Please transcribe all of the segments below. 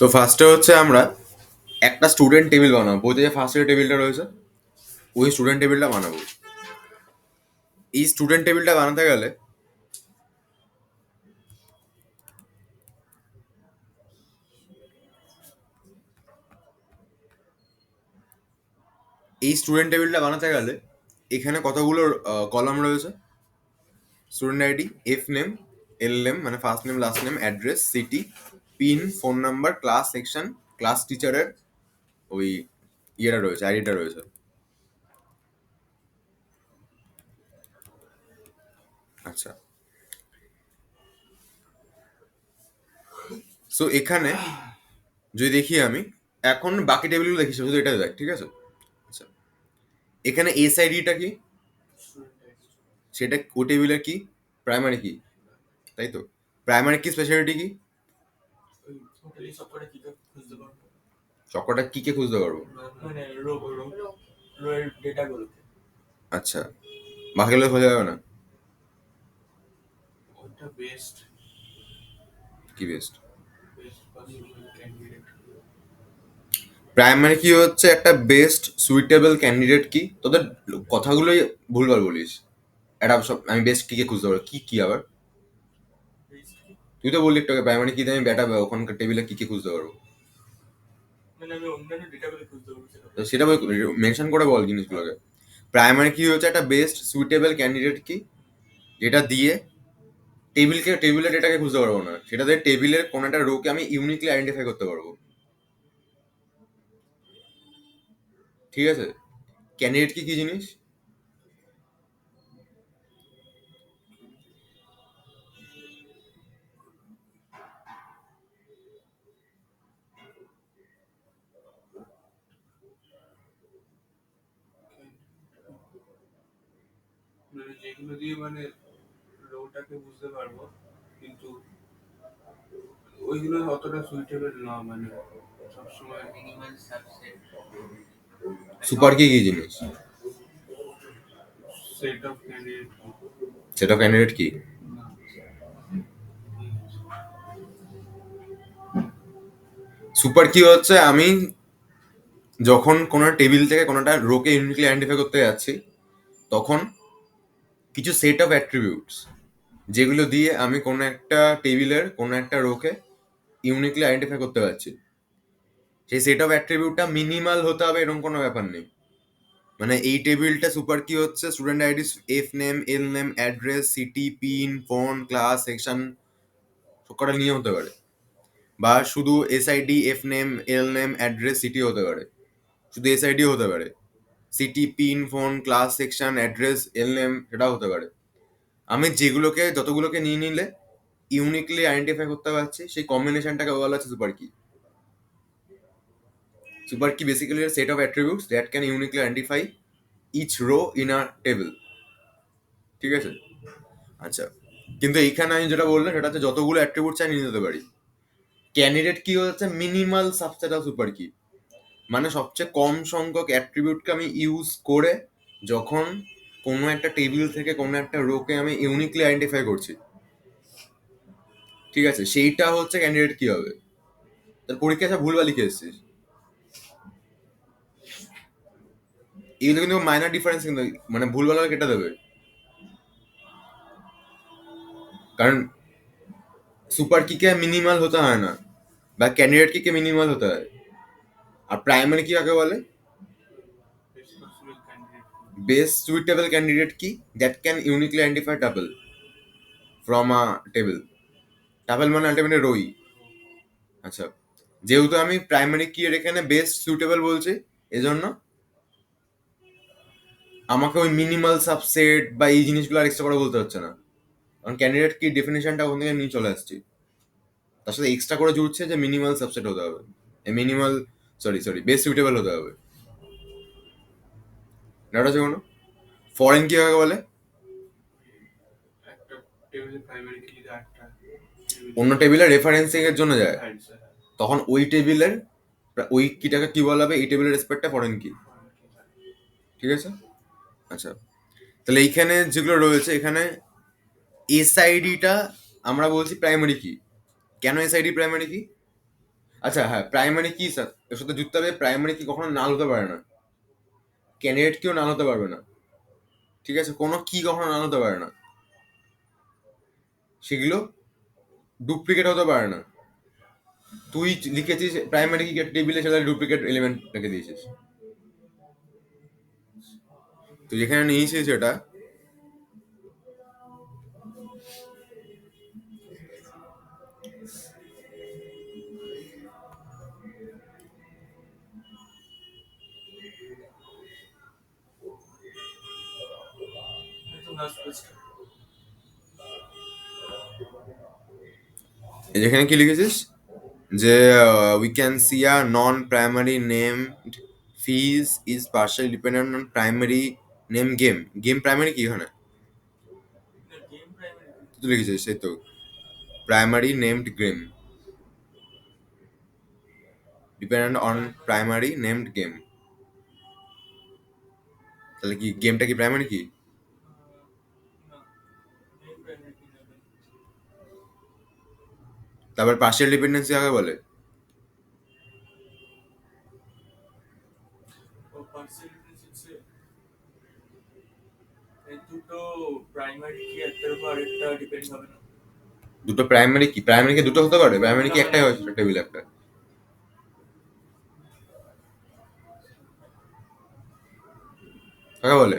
তো ফার্স্টে হচ্ছে আমরা একটা স্টুডেন্ট টেবিল বানাবো। বইতে যে ফার্স্ট যে টেবিলটা রয়েছে ওই স্টুডেন্ট টেবিলটা বানাবো। এই স্টুডেন্ট টেবিলটা বানাতে গেলে এখানে কতগুলো কলাম রয়েছে। Student ID, F name, L name মানে first name last name, address, city, pin, phone number, class section, class টিচারের ওই ইয়েটা রয়েছে, আইডিটা রয়েছে। আচ্ছা, সো এখানে যদি দেখি আমি এখন বাকি টেবিলগুলো দেখি, শুধু এটা দেখ, ঠিক আছে? আচ্ছা, এখানে এস আইডিটা কি? সেটা ও টেবিলের কি? প্রাইমারি কি, তাই তো? প্রাইমারি কি স্পেশালিটি কি? চক্রটা কি কে খুঁজতে পারবো? আচ্ছা, বাকিগুলো খোঁজা যাবে না? কি বেস্ট? প্রাইমারি কি হচ্ছে একটা বেস্ট সুইটেবল ক্যান্ডিডেট কি? তোদের কথাগুলোই ভুলভাল বলিস। এটা সব আমি বেস্ট কি কে খুঁজতে পারবো, কি কি আবার? তুই তো বললি একটু প্রাইমারি কি আমি বেটা ওখানকার টেবিলে কি কি খুঁজতে পারবো। তো সেটা মেনশন করে বল জিনিসগুলোকে। প্রাইমারি কি হচ্ছে একটা বেস্ট সুইটেবল ক্যান্ডিডেট কি, যেটা দিয়ে টেবিলের ডেটাকে খুঁজতে পারবো না, সেটা দিয়ে টেবিলের কোনো একটা রোকে আমি ইউনিকলি আইডেন্টিফাই করতে পারবো। ঠিক আছে? ক্যান্ডিডেট কি কি জিনিস? যেগুলো দিয়ে রোটাকে বুঝতে পারবো, কিন্তু ওইগুলো অতটা সুইটেবল না, সবসময় মিনিমাল সাবসেট সুপার কি কি জিনিস? Set of candidate. সেটা ক্যান্ডিডেট কি? সুপার কি হচ্ছে আমি যখন কোনো টেবিল থেকে কোনোটা রোকে ইউনিকলি আইডেন্টিফাই করতে যাচ্ছি, তখন কিছু সেট অফ অ্যাট্রিবিউটস যেগুলো দিয়ে আমি কোনো একটা টেবিলের কোনো একটা রোকে ইউনিকলি আইডেন্টিফাই করতে পারছি, সেই সেট অফ অ্যাট্রিবিউটটা মিনিমাল হতে হবে এরকম কোনো ব্যাপার নেই। মানে এই টেবিলটা সুপার কি হচ্ছে student ID, F name, L name, address, city, pin, phone, class section সবকটা নিয়ে হতে পারে, বা শুধু SID, F name, L name, address, city হতে পারে, শুধু এসআইডি হতে পারে, city, pin, phone, class section, address, এল নেম সেটাও হতে পারে। আমি যেগুলোকে যতগুলোকে নিয়ে নিলে ইউনিকলি আইডেন্টিফাই করতে পারছি সেই কম্বিনেশনটাকে বলা হচ্ছে super key. Super key basically a set of attributes that can uniquely identify each row in a table। ঠিক আছে? আচ্ছা, কিন্তু এইখানে আমি যেটা বললাম সেটা হচ্ছে যতগুলো অ্যাট্রিবিউট চাই নিয়ে নিতে পারি। ক্যান্ডিডেট কি হচ্ছে minimal subset of super key, মানে সবচেয়ে কম সংখ্যক অ্যাট্রিবিউটকে আমি ইউজ করে যখন কোনো একটা টেবিল থেকে কোনো একটা রোকে আমি ইউনিকলি আইডেন্টিফাই করছি, ঠিক আছে, সেইটা হচ্ছে ক্যান্ডিডেট কি হবে। তার পরীক্ষা সব ভুলভাল লিখে এসেছিস, এগুলো কিন্তু মাইনর ডিফারেন্স, কিন্তু মানে ভুলভাল কেটে দেবে। কারণ সুপার কিকে মিনিমাল হতে হয় না, বা ক্যান্ডিডেট কিকে মিনিমাল হতে হয়। আর প্রাইমারি কি কাকে বলে? বেস্ট সুইটেবল ক্যান্ডিডেট কি that can uniquely identify tuple from a table. Tuple মানে আলটিমেটলি রোই। আচ্ছা, যেহেতু আমি প্রাইমারি কি এর এখানে বেস্ট সুইটেবল বলছি, এজন্য আমাকে ওই মিনিমাল সাবসেট বা এই জিনিসগুলো আর এক্সট্রা করে বলতে হচ্ছে না, কারণ ক্যান্ডিডেট কি ডেফিনেশনটা ওখান থেকে নিয়ে চলে আসছি। তার সাথে এক্সট্রা করে জুড়ছে যে মিনিমাল সাবসেট হতে হবে, মিনিমাল সরি বেস্ট সুইটেবল হতে হবে। ডাটা আছে কোনো? ফরেন কি কাকে বলে? একটা টেবিলে প্রাইমারি কি একটা অন্য টেবিলে রেফারেন্সিং এর জন্য যায়, তখন ওই টেবিলের ওই কিটাকে কি বলা হবে, এই টেবিলের রেসপেক্টটা ফরেন কি। ঠিক আছে? আচ্ছা, তাহলে এইখানে যেগুলো রয়েছে এখানে এসআইডিটা আমরা বলছি প্রাইমারি কি। কেন এসআইডি প্রাইমারি কি? আচ্ছা হ্যাঁ, প্রাইমারি কি স্যার এর সাথে যুক্ত হবে, প্রাইমারি কি কখনো নাল হতে পারে না, ক্যান্ডিডেট কেউ নাল হতে পারবে না, ঠিক আছে, কোনো কি কখনো নাল হতে পারে না, সেগুলো ডুপ্লিকেট হতে পারে না। তুই লিখেছিস প্রাইমারি কি টেবিলে, সেটা ডুপ্লিকেট এলিমেন্ট রেখে দিয়েছিস, তুই যেখানে নিয়েছিস সেটা। যেখানে কি লিখেছিস যে we can see a non primary named fees is partially dependent on primary name game. Game primary কি এখানে তুই লিখেছিস, সেই তো primary named game dependent on primary named game. তাহলে কি গেমটা কি প্রাইমারি কি? তারপর পার্শিয়াল ডিপেন্ডেন্সি কাকে বলে? দুটো প্রাইমারি কি একটার উপর আরেকটা ডিপেন্ড হবে না? দুটো প্রাইমারি কি, প্রাইমারি কি দুটো হতে পারে? প্রাইমারি কি একটাই হয় টেবিল একটা, কাকে বলে?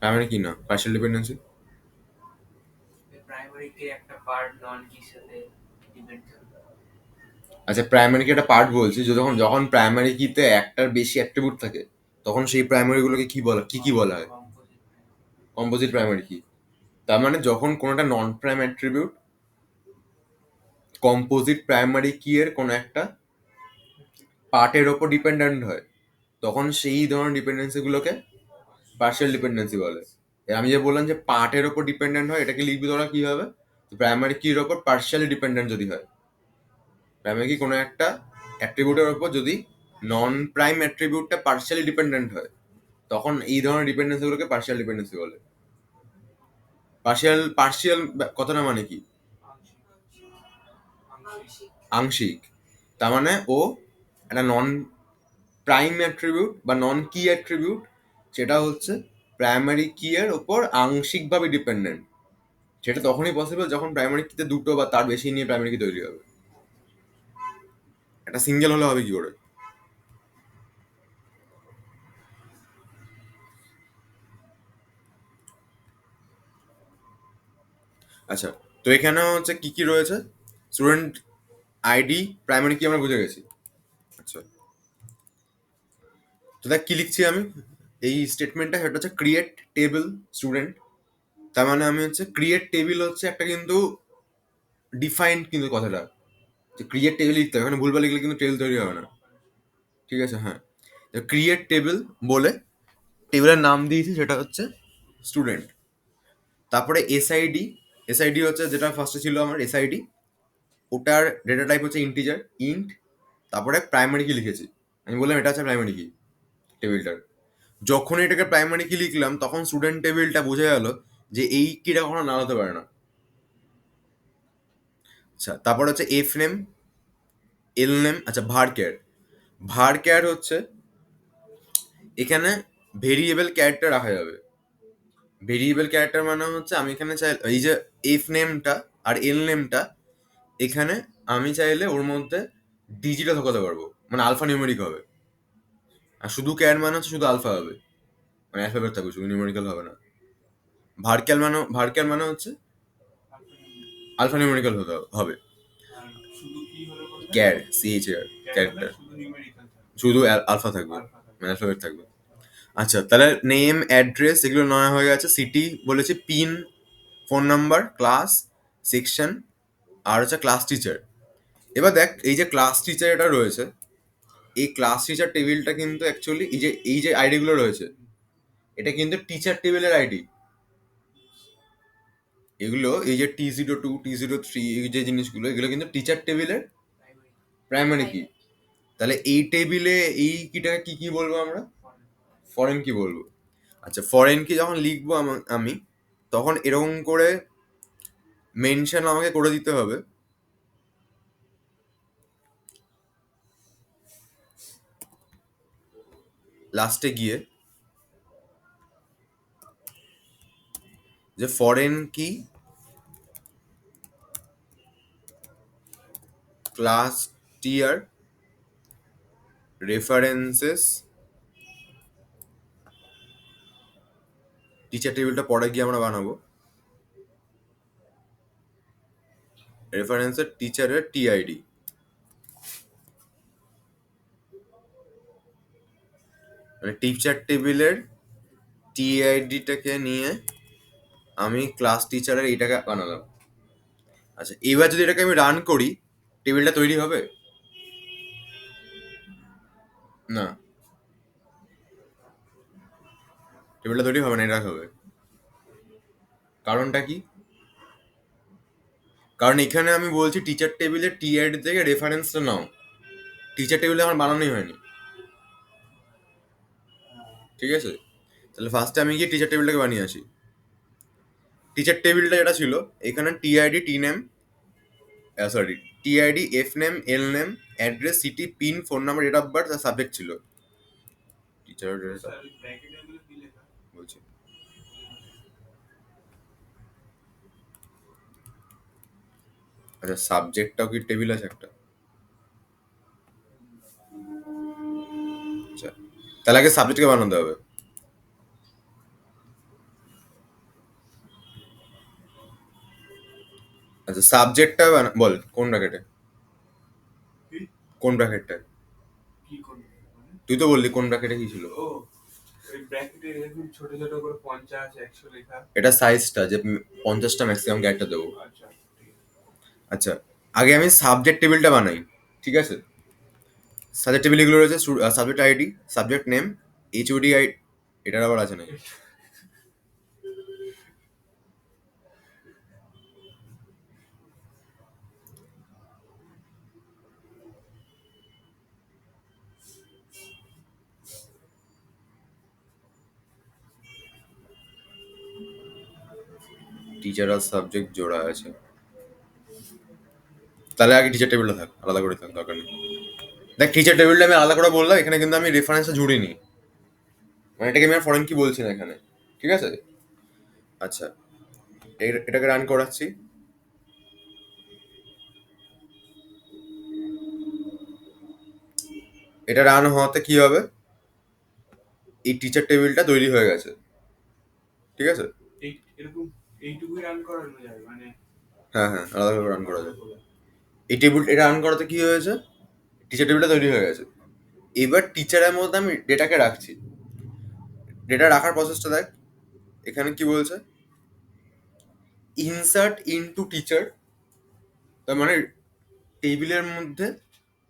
প্রাইমারি কি না পার্শিয়াল ডিপেন্ডেন্সি? প্রাইমারি কি একটা পার্ট নন কির সাথে ডিপেন্ড করবে। আচ্ছা প্রাইমারি কি একটা পার্ট বলছি, যে যখন যখন প্রাইমারি কিতে একটার বেশি অ্যাট্রিবিউট থাকে তখন সেই প্রাইমারি গুলোকে কি বলা, কি কি বলা হয়? কম্পোজিট প্রাইমারি কি। তার মানে যখন কোনোটা নন প্রাইম অ্যাট্রিবিউট কম্পোজিট প্রাইমারি কি এর কোনো একটা পার্টের ওপর ডিপেন্ডেন্ট হয়, তখন সেই ধরনের ডিপেন্ডেন্সি গুলোকে পার্শিয়াল ডিপেন্ডেন্সি বলে। আমি যে বললাম যে পার্টের ওপর ডিপেন্ডেন্ট হয়, এটাকে লিখবি তোরা কি হবে, প্রাইমারি কির ওপর পার্শিয়ালি ডিপেন্ডেন্ট যদি হয়, প্রাইমারি কি কোনো একটা অ্যাট্রিবিউটের ওপর যদি নন প্রাইম অ্যাট্রিবিউটটা পার্শিয়ালি ডিপেন্ডেন্ট হয়, তখন এই ধরনের ডিপেন্ডেন্সি গুলোকে পার্শিয়াল ডিপেন্ডেন্সি বলে। পার্শিয়াল পার্শিয়াল কথাটা মানে কি? আংশিক। তার মানে ও একটা নন প্রাইম অ্যাট্রিবিউট বা নন কি অ্যাট্রিবিউট, সেটা হচ্ছে প্রাইমারি কি এর ওপর আংশিকভাবে ডিপেন্ডেন্ট। সেটা তখনই পসিবল যখন প্রাইমারি কিতে দুটো বা তার বেশি নিয়ে প্রাইমারি কি তৈরি হবে, একটা সিঙ্গেল হলে হবে কি করে? আচ্ছা, তো এখানে হচ্ছে কি কি রয়েছে, স্টুডেন্ট আইডি প্রাইমারি কি আমরা বুঝে গেছি। আচ্ছা, তো দেখ কি লিখছি আমি এই স্টেটমেন্টটা, সেটা হচ্ছে ক্রিয়েট টেবিল স্টুডেন্ট। তার মানে আমি হচ্ছে ক্রিয়েট টেবিল হচ্ছে একটা কিন্তু ডিফাইন্ড কিন্তু কথাটা, যে ক্রিয়েট টেবিল লিখতে হবে, এখানে ভুলভাল লিখলে কিন্তু টেবিল তৈরি হবে না, ঠিক আছে। হ্যাঁ, ক্রিয়েট টেবিল বলে টেবিলের নাম দিয়েছি সেটা হচ্ছে স্টুডেন্ট। তারপরে এসআইডি, এসআইডি হচ্ছে যেটা ফার্স্টে ছিল আমার এসআইডি, ওটার ডেটা টাইপ হচ্ছে ইন্টিজার ইন্ট, তারপরে প্রাইমারি কি লিখেছি, আমি বললাম এটা হচ্ছে প্রাইমারি কি টেবিলটার। যখন এটাকে প্রাইমারি কি লিখলাম তখন স্টুডেন্ট টেবিলটা বোঝা গেল যে এই কিটা কখনো না হতে পারে না। আচ্ছা, তারপর হচ্ছে এফ নেম, এল নেম। আচ্ছা, ভার কেয়ার, ভার কেয়ার হচ্ছে এখানে ভেরিয়েবল ক্যারেক্টার রাখা যাবে। ভেরিয়েবল ক্যারেক্টার মানে হচ্ছে আমি এখানে চাই এই যে এফ নেমটা আর এল নেমটা, এখানে আমি চাইলে ওর মধ্যে ডিজিটও ঢোকাতে পারবো, মানে আলফা নিউমেরিক হবে। আর শুধু ক্যার মানে হচ্ছে শুধু আলফা হবে, মানে অ্যালফাবেট থাকবে, শুধু নিউমেরিক্যাল হবে না। ভার্ক্যাল মানে হচ্ছে আলফা নিউমেরিক্যাল হতে হবে। আর শুধু কি হলো বলতে? ক্যার সিএইচ এর ক্যার হলে ক্যারেক্টার শুধু নিউমেরিক্যাল থাকবে, শুধু আলফা থাকবে, আলফা থাকবে। মানে অ্যালফাবেট থাকবে। আচ্ছা, তাহলে নেম অ্যাড্রেস এগুলো নয় হয়ে গেছে, সিটি বলেছে, pin, phone number, class, section, আর হচ্ছে ক্লাস টিচার। এবার দেখ এই যে ক্লাস টিচার এটা রয়েছে, এই ক্লাস টিচার টেবিলটা কিন্তু অ্যাকচুয়ালি এই যে আইডি গুলো রয়েছে, এটা কিন্তু টিচার টেবিলের আইডি। এগুলো এই যে T02 T03 এই যে জিনিসগুলো, এগুলো কিন্তু টিচার টেবিলের প্রাইমারি কি। তাহলে এই টেবিলে এই কিটাকে কি কি বলবো আমরা? ফরেন কি বলবো। আচ্ছা, ফরেন কি যখন লিখবো আমি তখন এরকম করে মেনশন আমাকে করে দিতে হবে লাস্টে গিয়ে যে ফরেন কি ক্লাস টিয়ার রেফারেন্সেস টিচার টেবিলটা পরে গিয়ে আমরা বানাবো রেফারেন্সের টিচারের টিআইডি, মানে টিচার টেবিলের টিআইডিটাকে নিয়ে আমি ক্লাস টিচারের এইটাকে বানালাম। আচ্ছা, এবার যদি এটাকে আমি রান করি, টেবিলটা তৈরি হবে? না, টেবিলটা তৈরি হবে না, এটা হবে। কারণটা কি? কারণ এখানে আমি বলছি টিচার টেবিলের টিআইডি থেকে রেফারেন্সটা নাও, টিচার টেবিলে আমার বানানোই হয়নি। ঠিক আছে, তাহলে ফার্স্টে আমি গিয়ে টিচার টেবিলটাকে বানিয়ে আসি। টিচার টেবিলটা যেটা ছিল, এখানে TID T name, sorry, TID F name L name address city pin phone number date of birth আর সাবজেক্ট ছিল। টিচার স্যার ব্র্যাকেট এগুলো কি লেখা? বলছি, আচ্ছা সাবজেক্টটাও কি টেবিল আছে একটা? আচ্ছা, তাহলে আগে সাবজেক্টকে বানাতে হবে। আচ্ছা সাবজেক্টটা বল কোন ব্র্যাকেটে, কি কোন ব্র্যাকেটটা? কি করবে মানে? তুই তো বললি কোন ব্র্যাকেটে কি ছিল। ও ওই ব্র্যাকেটে এরকম ছোট ছোট করে 50 100 লেখা। এটা সাইজটা যে 50টা ম্যাক্সিমাম গ্যাটটা দেবো। আচ্ছা ঠিক আছে। আচ্ছা, আগে আমি সাবজেক্ট টেবিলটা বানাই। ঠিক আছে, সাবজেক্ট টেবিল এগুলো রয়েছে, subject ID, subject name, HOD I, এটার আবার আছে নাকি? টিচার আর সাবজেক্ট জোড়া আছে, তাহলে আগে টিচার টেবিলটা থাক, আলাদা করে থাক, দরকার নেই। দেখ টিচার টেবিলটা আমি আলাদা করে বললাম, এখানে কিন্তু আমি রেফারেন্সটা জুড়িনি, মানে এটাকে আমি আর ফরেন কি বলছি না এখানে। ঠিক আছে, আচ্ছা এটাকে রান করাচ্ছি। এটা রান হওয়াতে কি হবে, এই টিচার টেবিলটা তৈরি হয়ে গেছে। ঠিক আছে, এই এরকম এইটুকুই রান করানো যায় মানে? হ্যাঁ হ্যাঁ, আলাদাভাবে রান করা যায়। এই টেবিল এটা রান করাতে কি হয়েছে, টিচার টেবিলটা তৈরি হয়ে গেছে। এবার টিচারের মধ্যে আমি ডেটাকে রাখছি। ডেটা রাখার প্রসেসটা দেখ, এখানে কি বলছে, ইনসার্ট ইনটু টিচার, তার মানে টেবিলের মধ্যে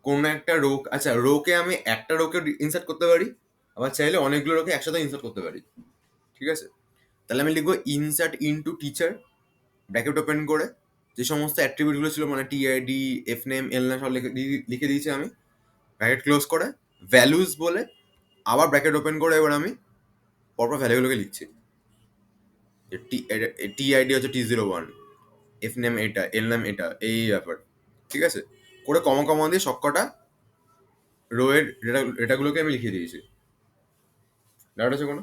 কোন একটা রো, আচ্ছা রোকে আমি একটা রোকে ইনসার্ট করতে পারি, আবার চাইলে অনেকগুলো রোকে একসাথে ইনসার্ট করতে পারি। ঠিক আছে, তাহলে আমি লিখবো insert into teacher, bracket open করে যে সমস্ত অ্যাট্রিবিউটগুলো ছিল, মানে TID F name L name সব লিখে দিয়েছি আমি, ব্র্যাকেট ক্লোজ করে ভ্যালুজ বলে আবার ব্র্যাকেট ওপেন করে এবার আমি পরপর ভ্যালুগুলোকে লিখছি। টিআইডি হচ্ছে T01, এফ নেম এটা, এল নেম এটা, এই ব্যাপার। ঠিক আছে, করে কমা কমা দিয়ে সবকটা রো এর ডেটাগুলোকে আমি লিখে দিয়েছি। ডাউট আছে কোনো?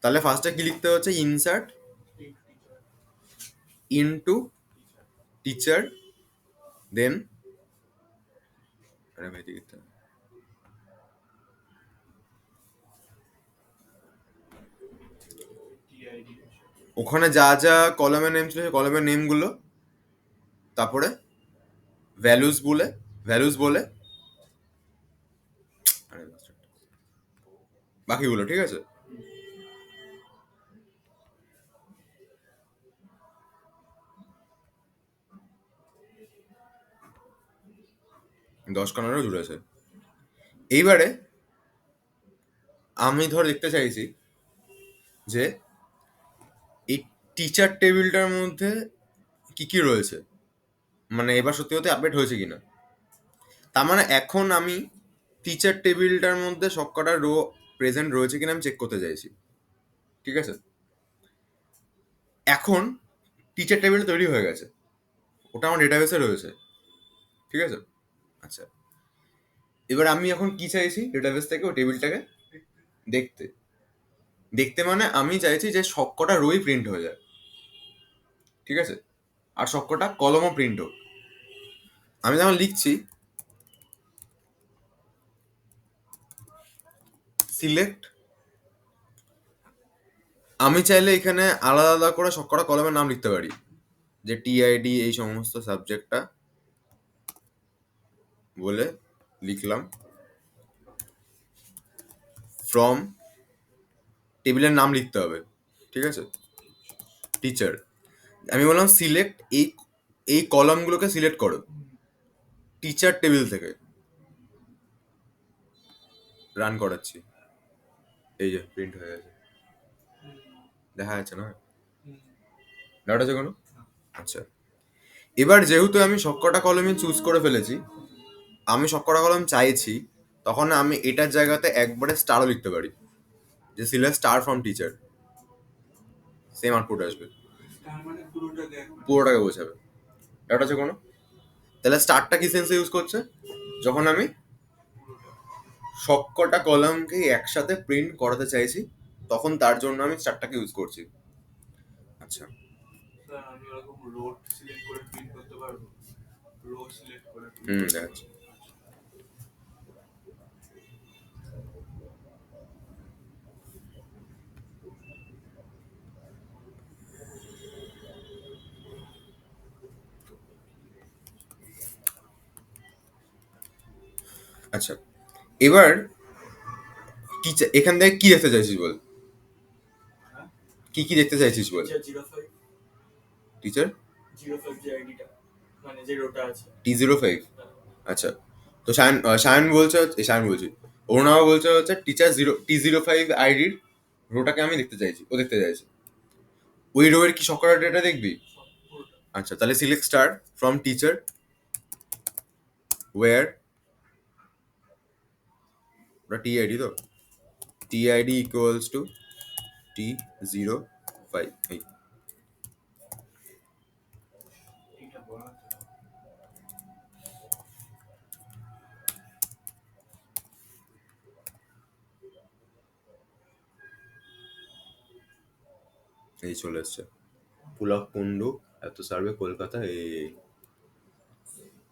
তাহলে ফার্স্টে কি লিখতে হচ্ছে, ইনসার্ট ইনটু টিচার, দেন আরে ভাই লিখতে হবে। টিআইডি ওখানে যা যা কলামের নেম ছিল সেই কলামের নেমগুলো, তারপরে ভ্যালুজ বলে, ভ্যালুজ বলে আরে বাকিগুলো। ঠিক আছে, দশ কানারও জুড়েছে। এইবারে আমি ধর দেখতে চাইছি যে এই টিচার টেবিলটার মধ্যে কি কি রয়েছে, মানে এবার সত্যি সত্যি আপডেট হয়েছে কিনা। তার মানে এখন আমি টিচার টেবিলটার মধ্যে সবকটা রো প্রেজেন্ট রয়েছে কিনা আমি চেক করতে চাইছি। ঠিক আছে, এখন টিচার টেবিল তৈরি হয়ে গেছে, ওটা আমার ডেটাবেসে রয়েছে। ঠিক আছে, আচ্ছা এবার আমি এখন কি চাইছি ডেটাবেস থেকে ওই টেবিলটাকে দেখতে দেখতে মানে আমি চাইছি যে সবকটা রোই প্রিন্ট হয়ে যায়, ঠিক আছে, আর সবকটা কলমও প্রিন্ট হোক। আমি যখন লিখছি সিলেক্ট, আমি চাইলে এখানে আলাদা আলাদা করে সবকটা কলমের নাম লিখতে পারি, যে টিআইডি এই সমস্ত সাবজেক্টটা বলে লিখলাম, ফ্রম টেবিলের নাম লিখতে হবে, ঠিক আছে, টিচার। আমি বললাম সিলেক্ট এই এই কলামগুলোকে সিলেক্ট করো টিচার টেবিল থেকে। রান করাচ্ছি, এই যে প্রিন্ট হয়ে গেছে, দেখা যাচ্ছে না? ডাউট আছে কোনো? আচ্ছা, এবার যেহেতু আমি সবকটা কলমই চুজ করে ফেলেছি, আমি সবকটা কলম চাইছি, তখন আমি এটার জায়গাতে একবারে স্টারও লিখতে পারি, যে select star from teacher, same output আসবে, তার মানে পুরোটাকে একবার পুরোটাকে বোঝাবে। ডাউট আছে কোনো? তাহলে স্টারটা কি সেন্সে ইউজ করছে? যখন আমি সবকটা কলামকে একসাথে প্রিন্ট করাতে চাইছি, তখন তার জন্য আমি স্টারটাকে ইউজ করছি। আচ্ছা, স্যার আমি ওরকম রোড সিলেক্ট করে প্রিন্ট করতে পারবো, রো সিলেক্ট করে দেখাচ্ছি। আচ্ছা, এবার কি এখান থেকে কি দেখতে চাইছিস বল, কি কি দেখতে চাইছিস বল। টিচার 05 যে আইডিটা মানে যে রোটা আছে T05। আচ্ছা, তো সায়ন বলছে সায়ন বলছি, অরুণাবা বলছে হচ্ছে টিচার T05 আইডির রোটাকে আমি দেখতে চাইছি, ও দেখতে চাইছি। ওই রো এর কি সবকটা ডেটা দেখবি? পুরোটা। আচ্ছা, তাহলে select star from teacher where, ওটা টিআইডি তো, টিআইডি ইকুয়ালস টু T05। এইটা বলা আছে। এই চলে এসছে, পুলক কুন্ডু এত সার্ভে কলকাতা, এই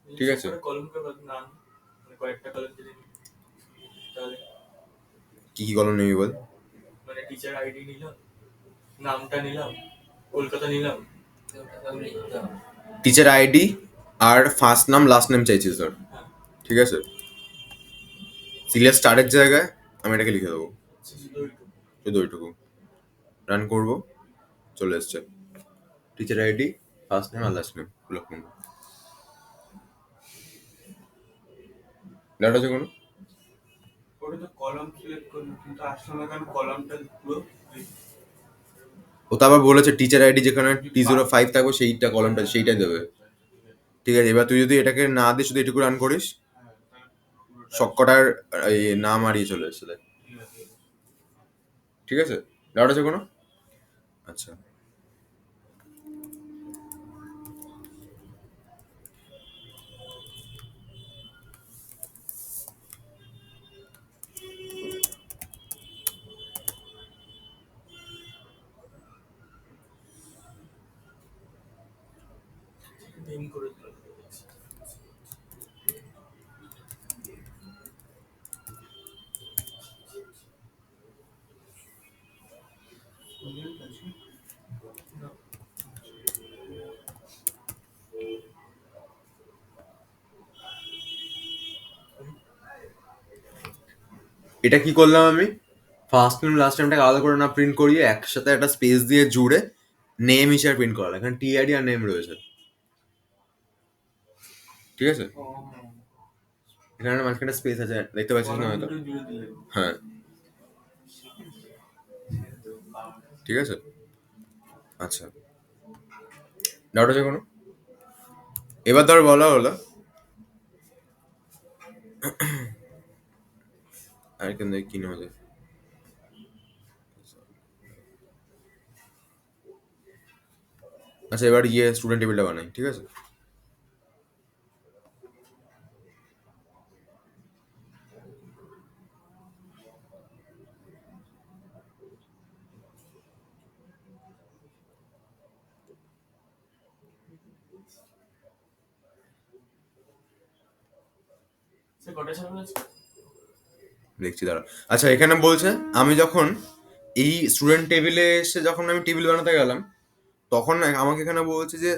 ঠিক আছে। কলমটা নাম মানে কয়েকটা কলম যদি নিই, তাহলে কি কি কলম নিবি বল? মানে টিচার আইডি নিলাম, নামটা নিলাম, কলকাতা নিলাম, টিচার আইডি আর ফার্স্ট নাম লাস্ট নেম চাইছিস ধর, হ্যাঁ ঠিক আছে, সিলেক্ট স্টারের জায়গায় আমি এটাকে লিখে দেবো, শুধু ওইটুকু। শুধু ওইটুকু। রান করবো, চলে এসছে টিচার আইডি ফার্স্ট নেম আর last name Pulak Kundu. Doubt আছে কোনো? ওটা তো কলম সিলেক্ট করলো কিন্তু আসলো না কেন কলমটা পুরো ও তো আবার বলেছে টিচার আইডি যেখানে T05 থাকবে সেইটা কলমটা সেইটাই দেবে, ঠিক আছে। এবার তুই যদি এটাকে না দিয়ে শুধু এটুকু রান করিস, সবকটার এই নাম আর ইয়ে চলে এসছে দেখ, ঠিক আছে। ডাউট আছে কোনো? আচ্ছা, নেম করে দিল। এটা কি করলাম আমি, ফার্স্ট নেম লাস্ট নেমটাকে আলাদা করে না প্রিন্ট করিয়ে একসাথে একটা স্পেস দিয়ে জুড়ে নেম হিসেবে প্রিন্ট করালাম, এখানে টিআইডি আর নেম রয়েছে, ঠিক আছে। এখানে মাঝখানে স্পেস আছে, দেখতে পাচ্ছিস না হয়তো? হ্যাঁ, ঠিক আছে। আচ্ছা, ডাউট আছে কোনো? এবার ধর বলা হলো আর এখান থেকে কি নেওয়া যায়। আচ্ছা, এবার গিয়ে স্টুডেন্ট টেবিলটা বানাই, ঠিক আছে। সে কটা সাল বলেছে? দেখছি দাঁড়া। আচ্ছা, এখানে বলছে আমি যখন এই স্টুডেন্ট টেবিলে এসে যখন আমি টেবিল বানাতে গেলাম, তখন আমাকে এখানে বলছে যে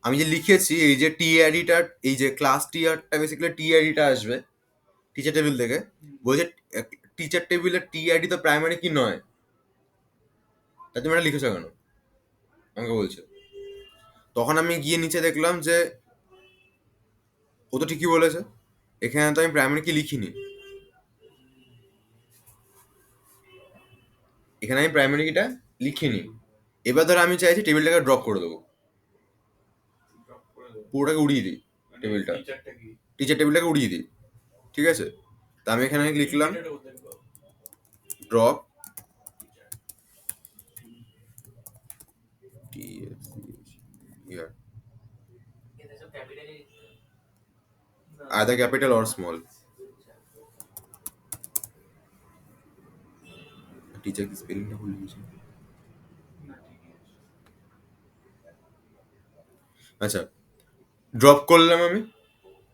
আমি যে লিখেছি এই যে টিআরইটা, এই যে ক্লাস টিআরটা বেসিক্যালি টিআরইটা আসবে টিচার টেবিল থেকে। বলছে টিচার টেবিলের টিআরডি তো প্রাইমারি কি নয়, তা তুমি এটা লিখেছো কেন আমাকে বলছে। তখন আমি গিয়ে নিচে দেখলাম যে ও তো ঠিকই বলেছে, এখানে তো আমি প্রাইমারি কি লিখিনি, এখানে আমি প্রাইমারি কিটা লিখিনি। এবার ধর আমি চাইছি টেবিলটাকে ড্রপ করে দেবো, ড্রপ করে দেবো পুরোটাকে উড়িয়ে দিই মানে টেবিলটা, টিচারটা কি? টিচার টেবিলটাকে উড়িয়ে দিই, ঠিক আছে। তা আমি এখানে লিখলাম টিচারটা কোথায় পাবো? ড্রপ এতে সব ক্যাপিটালে either capital or small. Teacher কি স্পেলিংটা ভুল লিখেছি। না ঠিকই আছে। আচ্ছা, ড্রপ করলাম আমি,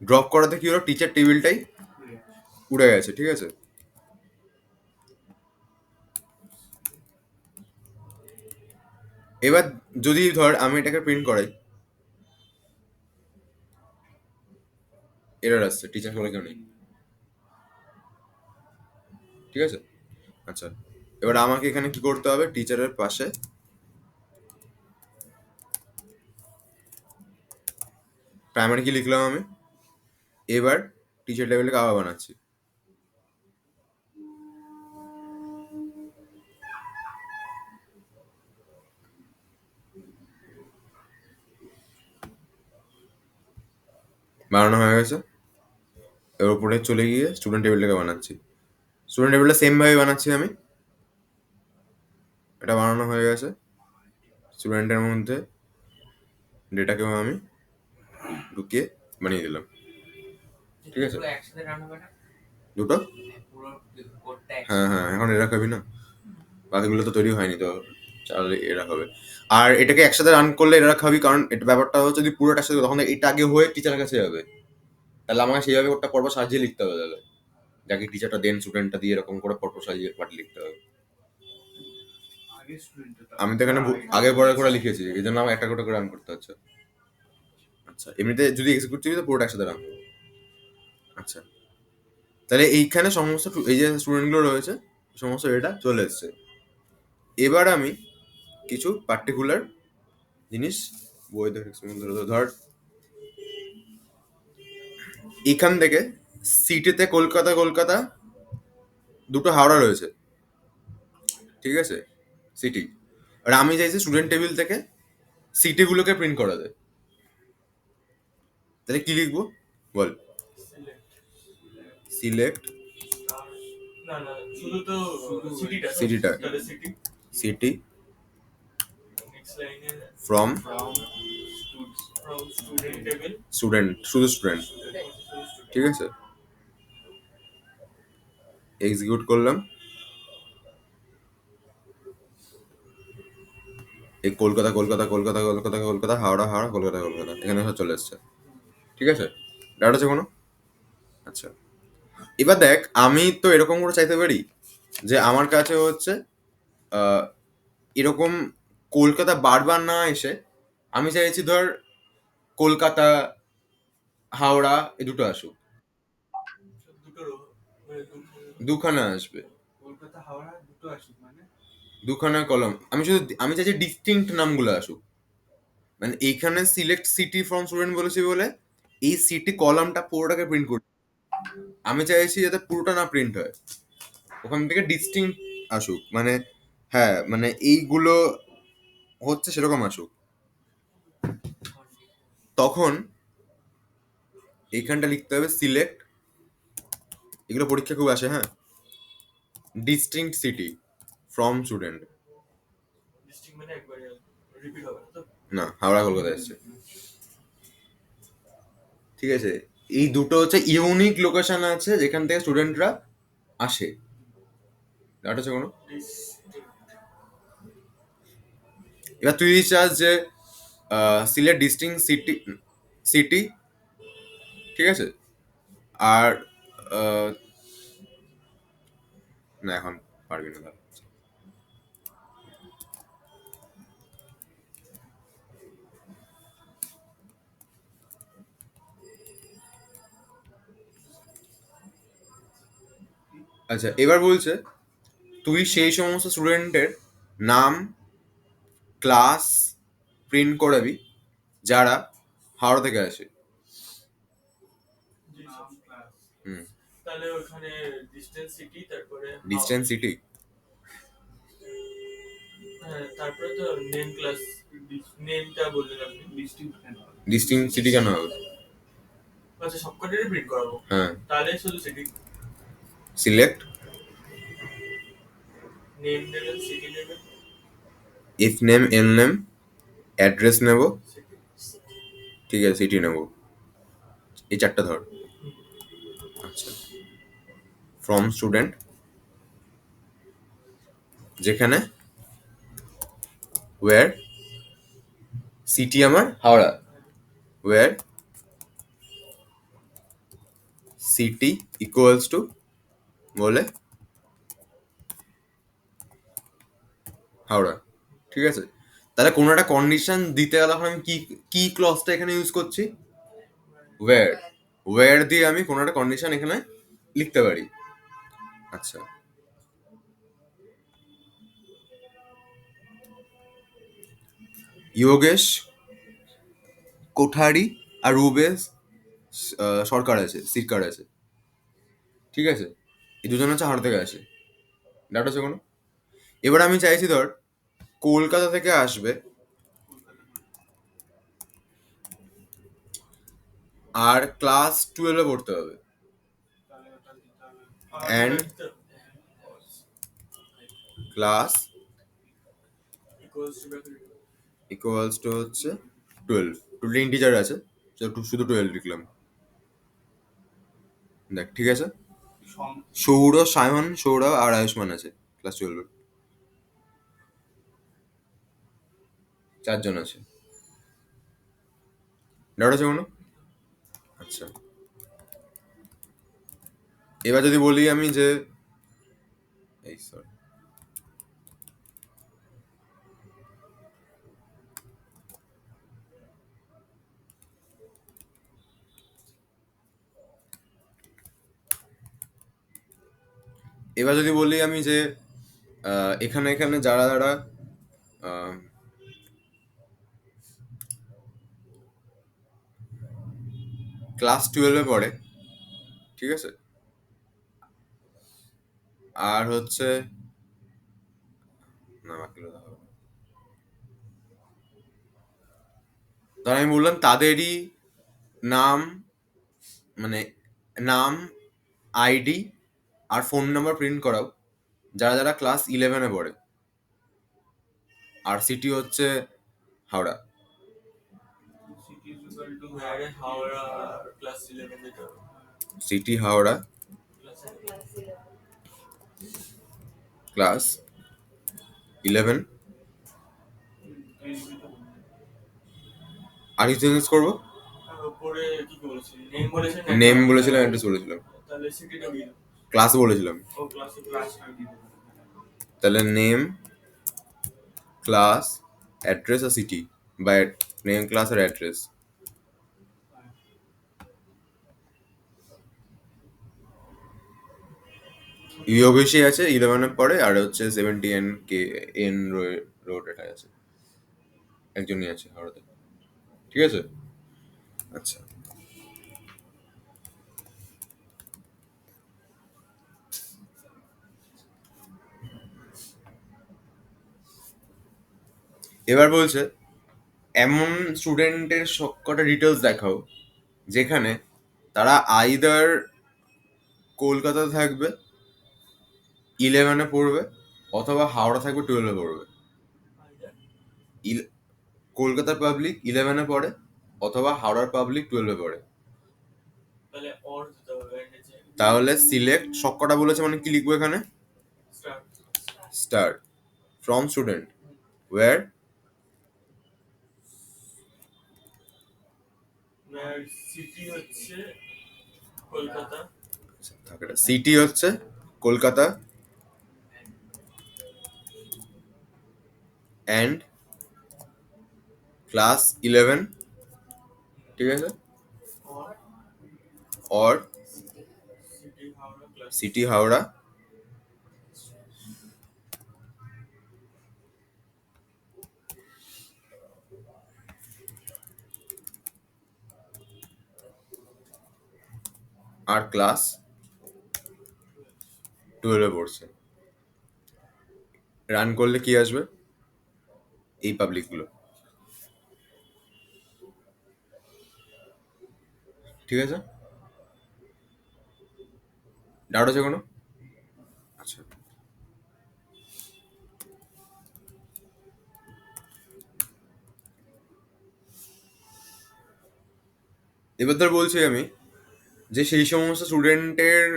ড্রপ করাতে কি হলো, টিচার টেবিলটাই উড়ে গেছে, ঠিক আছে। এবার যদি ধর আমি এটাকে প্রিন্ট করাই, এরর আসছে, টিচার বলে কেউ নেই, ঠিক আছে। আচ্ছা, এবার আমাকে এখানে কি করতে হবে, টিচারের পাশে প্রাইমারি কি লিখলাম আমি, এবার টিচার টেবিলকে আবার বানাচ্ছি। বানানো হয়ে গেছে। এবার উপরে চলে গিয়ে স্টুডেন্ট টেবিলটাকে বানাচ্ছি, স্টুডেন্ট টেবিলটা সেম ভাবে বানাচ্ছি আমি। এটা বানানো হয়ে গেছে, স্টুডেন্টের মধ্যে ডেটাকেও আমি ঢুকিয়ে বানিয়ে দিলাম, ঠিক আছে। পুরো একসাথে রান হবে না? দুটো, পুরো কোডটা হ্যাঁ একসাথে? হ্যাঁ, এখন এরা খাবি না, বাকিগুলো তো তৈরি হয়নি তো, চাল এরা হবে। আর এটাকে একসাথে রান করলে এরা খাবি, কারণ এটা ব্যাপারটা হচ্ছে যদি পুরোটা একসাথে তখন এটা আগে হয়ে টিচারের কাছে যাবে, তাহলে আমাকে সেইভাবে ওটা পর্ব সাজিয়ে লিখতে হবে, তাহলে যাকে টিচারটা দেন স্টুডেন্টটা দিয়ে এরকম করে পর্ব সাজিয়ে পাঠ লিখতে হবে। আগে স্টুডেন্টটা আমি তো এখানে আগে পরে করে লিখেছি, এই জন্য আমার একটা করে রান করতে হচ্ছে। আচ্ছা, এমনিতে যদি এক্সিকিউট করি তো পুরোটা একসাথে রান হবে। আচ্ছা, তাহলে এইখানে সমস্ত এই যে স্টুডেন্টগুলো রয়েছে সমস্ত এটা চলে এসছে। এবার আমি কিছু পার্টিকুলার জিনিস বই ধরে ধর এখান থেকে সিটিতে কলকাতা কলকাতা দুটো হাওড়া রয়েছে, ঠিক আছে, সিটি। আর আমি চাইছি স্টুডেন্ট টেবিল থেকে সিটিগুলোকে প্রিন্ট করা যায়, তাহলে কি লিখবো বল। সিলেক্ট সিলেক্ট না না শুধু তো সিটিটা সিটিটা, তাহলে সিটি সিটি নেক্সট লাইনে from from student table student, শুধু স্টুডেন্ট, ঠিক আছে। এক্সিকিউট করলাম, এই কলকাতা কলকাতা কলকাতা কলকাতা কলকাতা হাওড়া হাওড়া কলকাতা কলকাতা এখানে সব চলে এসছে, ঠিক আছে। ডাউট আছে কোনো? আচ্ছা, এবার দেখ আমি তো এরকম করে চাইতে পারি যে আমার কাছে হচ্ছে আহ, এরকম কলকাতা বারবার না এসে আমি চাইছি ধর কলকাতা হাওড়া এই দুটো আসুক, দুটো মানে দুখানা আসবে, কলকাতা হাওড়া দুটো আসুক মানে দুখানা কলম। আমি শুধু আমি চাইছি ডিস্টিংক্ট নামগুলো আসুক, মানে এইখানে সিলেক্ট সিটি ফ্রম স্টুডেন্ট বলেছি বলে এই সিটি কলামটা পুরোটাকে প্রিন্ট করি, আমি চাইছি যাতে পুরোটা না প্রিন্ট হয়, ওখান থেকে ডিস্টিংক্ট আসুক, মানে হ্যাঁ মানে এইগুলো হচ্ছে সেরকম আসুক। তখন এইখানটা লিখতে হবে সিলেক্ট, এগুলো পরীক্ষা খুব আসে, হ্যাঁ, distinct city from student, district মানে একবারে রিপিট হবে না তো? না হাওড়া কলকাতা এসছে, ঠিক আছে। এই দুটো হচ্ছে ইউনিক লোকেশন আছে যেখান থেকে স্টুডেন্টরা আসে, ডাউট আছে কোনো? এবার তুই যদি চাস যে সিলেট ডিস্টিং সিটি সিটি, ঠিক আছে, আর আহ, না এখন পারবি না দাঁড়া। আচ্ছা এবার বলছে তুই সেই সমস্ত স্টুডেন্টের নাম ক্লাস প্রিন্ট করাবি যারা হাওড়া থেকে আসে। নাম ক্লাস, হুম। তাহলে ওখানে ডিস্টেন্স সিটি, তারপরে ডিস্টেন্স সিটি। হ্যাঁ, তারপরে তো নেম ক্লাস, নেমটা বললেন আপনি ডিস্টিংক্ট সিটি কেন হবে? আচ্ছা সবকটারই প্রিন্ট করাবো, হ্যাঁ। তাহলে শুধু সিটি সিলেক্ট নেম নেবেন, সিটি নেবেন, if name L name address নেব, সিটি। ঠিক আছে সিটি নেব, এই চারটা ধর। আচ্ছা ফ্রম স্টুডেন্ট যেখানে ওয়ার সিটি আমার Howrah, war city equals two বলে হাওড়া, ঠিক আছে। তাহলে কোনো একটা কন্ডিশন দিতে গেলে এখন আমি কি কি ক্লজটা এখানে ইউজ করছি? ওয়ার। ওয়ার দিয়ে আমি কোনো একটা কন্ডিশন এখানে লিখতে পারি। আচ্ছা যোগেশ কোঠারি আর রুবেশ সরকার আছে, সিরকার আছে, ঠিক আছে। এই দুজন হচ্ছে হাওড়া থেকে আসে, ডাটা আছে কোনো। এবার আমি চাইছি ধর কলকাতা থেকে আসবে আর ক্লাস 12-এ পড়তে হবে, তাহলে ওটা দিতে হবে অ্যান্ড ক্লাস ইকুয়ালস টু হচ্ছে 12, টোটাল ইন্টিজার আছে, শুধু 12 লিখলাম। দেখ ঠিক আছে। সৌর সায়ন সৌরভ আর আয়ুষ্মান আছে ক্লাস 12, চারজন আছে, ডাউট আছে কোনো? আচ্ছা এবার যদি বলি আমি যে এই সরি, এবার যদি বলি আমি যে এখানে এখানে যারা যারা ক্লাস 12-এ পড়ে, ঠিক আছে, আর হচ্ছে না বাকিগুলো দেখা হবে। ধর আমি বললাম তাদেরই নাম, মানে নাম আইডি আর ফোন নাম্বার প্রিন্ট করাও যারা যারা ক্লাস 11-এ পড়ে, আর সিটি হচ্ছে Howrah. City is equal to Howrah class 11 দিতে হবে, সিটি হাওড়া ক্লাস 11, আর কিছু চেঞ্জ করবো? আর উপরে কি বলেছেন, নেম বলেছেন, নেম বলেছিলাম, অ্যাড্রেস বলেছিলাম, তাহলে সিটিটা দিয়ে দাও। ক্লাস বলেছিলাম। ও ক্লাসে ক্লাসটা দিয়ে দাও। তাহলে নেম ক্লাস অ্যাড্রেস আর সিটি, বা নেম ক্লাস আর অ্যাড্রেস। ইয়োগেশি আছে 11-এ পড়ে, আর হচ্ছে 70 কে এন রোড এটা আছে, একজনই আছে হাওড়াতে, ঠিক আছে। আচ্ছা এবার বলছে এমন স্টুডেন্টের সবকটা ডিটেলস দেখাও যেখানে তারা আইদার কলকাতা থাকবে 11-এ পড়বে অথবা হাওড়া থাকবে 12-এ পড়বে। কলকাতার পাবলিক 11-এ পড়ে অথবা হাওড়ার পাবলিক 12-এ পড়ে। তাহলে অর দিতে হবে নিচে, তাহলে সিলেক্ট সবকটা বলেছে মানে কি লিখবো এখানে? Start star from student where city হচ্ছে কলকাতা, থাকে না। সিটি হচ্ছে কলকাতা অ্যান্ড ক্লাস 11, ঠিক আছে, और or city Howrah class city Howrah আর ক্লাস 12 পড়ছে। রান করলে কি আসবে? এই পাবলিকগুলো, ঠিক আছে। ডাউট আছে কোনো? আচ্ছা, এবার ধর বলছি আমি যে সেই সমস্ত স্টুডেন্টের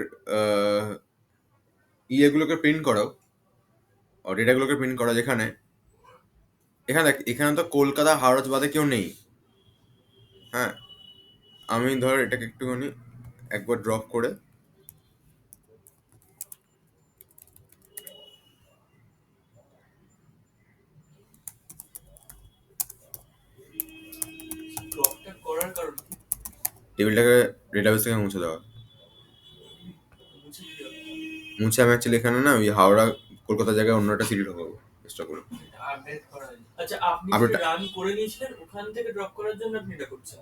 ইয়েগুলোকে প্রিন্ট করাও, ডেটাগুলোকে প্রিন্ট করা, যেখানে এখানে দেখ, এখানে তো কলকাতা হাওড়া বাদে কেউ নেই। হ্যাঁ, আমি ধর এটাকে একটুখানি একবার ড্রপ করে ड्रॉपটা করার কারণ কি টেবিলটাকে ডেটাবেস থেকে মুছে দেওয়া। মুছে দিও মুছে আমি অ্যাকচুয়ালি এখানে না ওই হাওড়া কলকাতা জায়গায় অন্য একটা সিটি ঢোকাবো চেষ্টা করে। আপডেট করা হয়নি। আচ্ছা আপনি যে আপডেট, রান করে নিয়েছিলেন ওখান থেকে ড্রপ করার জন্য আপনি এটা করছেন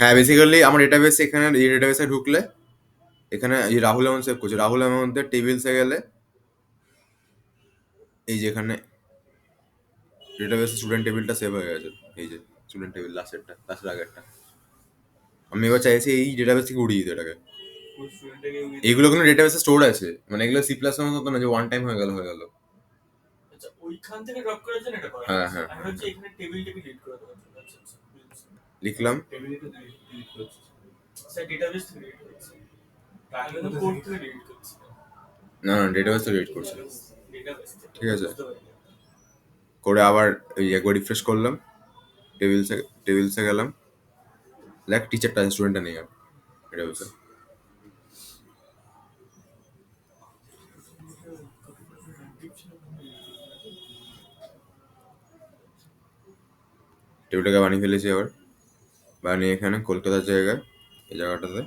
হ্যাঁ বেসিক্যালি আমার ডেটাবেস এখানে, এই ডেটাবেসে ঢুকলে এখানে এই রাহুল এমন সেভ করছে, রাহুল এমনদের টেবিলসে গেলে এই যে এখানে ডেটাবেসে স্টুডেন্ট টেবিলটা সেভ হয়ে গেছে, এই যে স্টুডেন্ট টেবিল লাস্টেরটা, লাস্টের আগেরটা। আমি এবার চাইছি এই ডেটাবেস থেকে উড়িয়ে দিতে এটাকে। ওই স্টুডেন্টটাকে এইগুলো কোনো ডেটাবেসে স্টোর আছে, মানে এগুলো সি প্লাস মতো না যে ওয়ান টাইম হয়ে গেল হয়ে গেল। আচ্ছা ওইখান থেকে ড্রপ করার জন্য এটা করা হ্যাঁ হচ্ছে হ্যাঁ আমি হচ্ছে এখানে টেবিলটাকে ডিলিট করে দেওয়ার জন্য আচ্ছা আচ্ছা বুঝেছি লিখলাম। টেবিলটা ডিলিট করছি স্যার ডেটাবেস থেকে ডিলিট করছি তাহলে তো কোড থেকে ডিলিট করছি না না, ডেটাবেস তো রিড করছে, ডেটাবেস থেকে ঠিক আছে। বুঝতে পারলাম করে আবার ওই একবার রিফ্রেশ করলাম, টেবিলসে গেলাম, দেখ টিচারটা স্টুডেন্টটা নেই আর ডেটাবেসে। টেবিলটাকে বানিয়ে ফেলেছি আবার, বানিয়ে এখানে কলকাতার জায়গায় এই জায়গাটাতে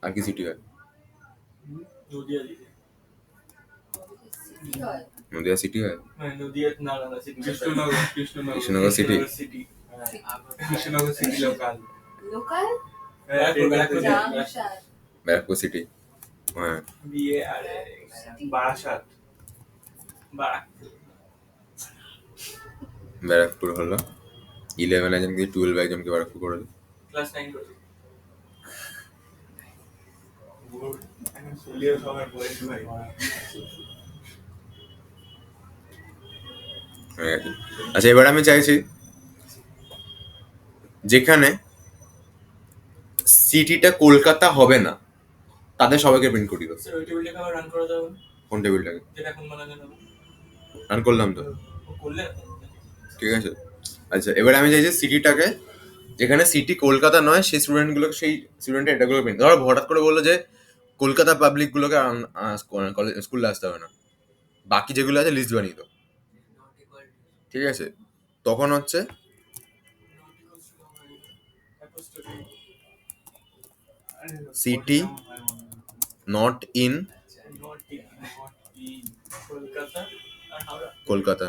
আর কি সিটি হয়? নদিয়া দিকে নদিয়া সিটি হয়, মানে নদিয়া না না না Krishnanagar Krishnanagar city, city Krishnanagar city local local Barrackpore Barrackpore city, হ্যাঁ। বিএ আর বারাসাত বারাকপুর ব্যারাকপুর হলো 11 একজনকে, 12 একজনকে ব্যারাকপুর করে দিল। ক্লাস 9 করে ফুলিয়া সবার বয়স ভাই হয়ে গেছে। আচ্ছা এবার আমি চাইছি যেখানে সিটিটা কলকাতা হবে না তাদের সবাইকে প্রিন্ট করি দাও। স্যার ওই টেবিলটাকে আবার রান করে দাও কোন টেবিলটাকে? যেটা এখন বানানো যাবে রান করলাম তো, ও করলে ঠিক আছে। আচ্ছা এবার আমি চাইছি সিটিটাকে, যেখানে সিটি কলকাতা নয় সেই স্টুডেন্টগুলোকে, সেই স্টুডেন্টের এটাগুলো প্রিন্ট ধরো হঠাৎ করে বললো যে কলকাতা পাবলিকগুলোকে স্কুলে আসতে হবে না, বাকি যেগুলো আছে লিস্ট বানিয়ে দাও, ঠিক আছে। তখন হচ্ছে সিটি নট ইন কলকাতা আর হাওড়া কলকাতা,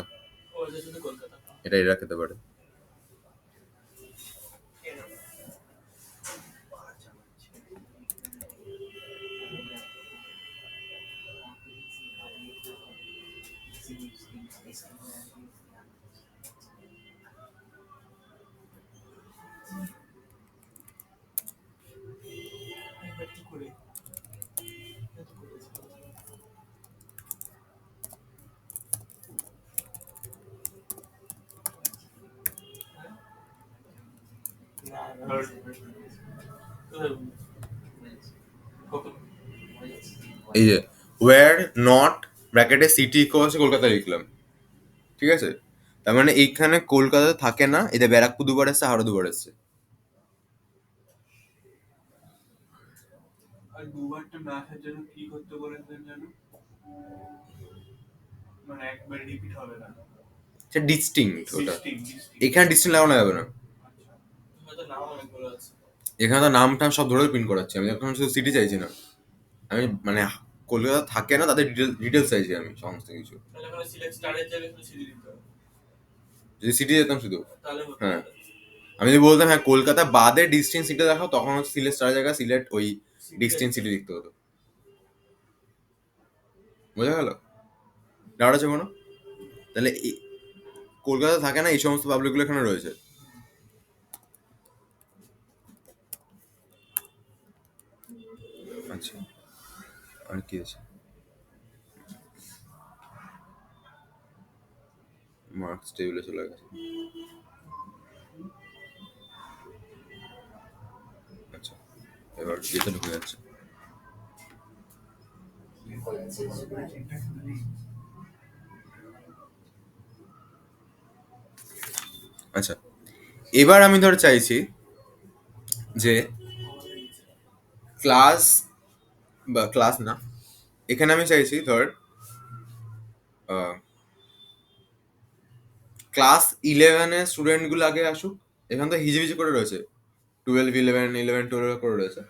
ও যে শুধু কলকাতা এটা এরা খেতে পারে। এবার কি করে কখন এই যে ওয়ার নট ব্র্যাকেটে সিটি ইকুয়ালস কলকাতা লিখলাম, ঠিক আছে। তার মানে এইখানে কলকাতা থাকে না, এতে ব্যারাকপুর দুবার এসছে, হাওড়া দুবার এসছে। আর দুবারটা না আসার জন্য কি করতে বলেছেন জানো? মানে একবার রিপিট হবে না। সেটা ডিস্টিংক্ট ওটা। ডিস্টিং এখানে ডিস্টিংক্ট লাগানো যাবে না, আচ্ছা, হয়তো নাম অনেকগুলো আছে। এখানে তো নাম টাম সব ধরে প্রিন্ট করাচ্ছি আমি, এখন শুধু সিটি চাইছি না আমি, মানে কলকাতা থাকে না তাদের ডিটেলস চাইছি আমি সমস্ত কিছু। তাহলে ওখানে সিলেক্ট স্টারের জায়গায় শুধু সিটি দিতে হবে, যদি সিটি যেতাম শুধু, তাহলে হতো। হ্যাঁ আমি যদি বলতাম হ্যাঁ কলকাতা বাদে ডিস্টিংক্ট সিটি দেখাও, তখন হচ্ছে সিলেট স্টার জায়গা সিলেট ওই ডিস্টিংক্ট সিটি লিখতে হতো। বোঝা গেল? ডাউট আছে কোনো? তাহলে কলকাতা থাকে না এই সমস্ত পাবলিকগুলো এখানে রয়েছে। আচ্ছা আর কি আছে? মার্কস টেবিলে চলে গেছে। আচ্ছা এবার যেতে ঢুকে যাচ্ছে। আচ্ছা এবার আমি ধর চাইছি যে ক্লাস, বা ক্লাস না, এখানে আমি চাইছি ধর ক্লাস 11-এর স্টুডেন্টগুলো আগে আসুক। এখানে তো হিজিবিজি করে রয়েছে 12, 11, 12 করে রয়েছে।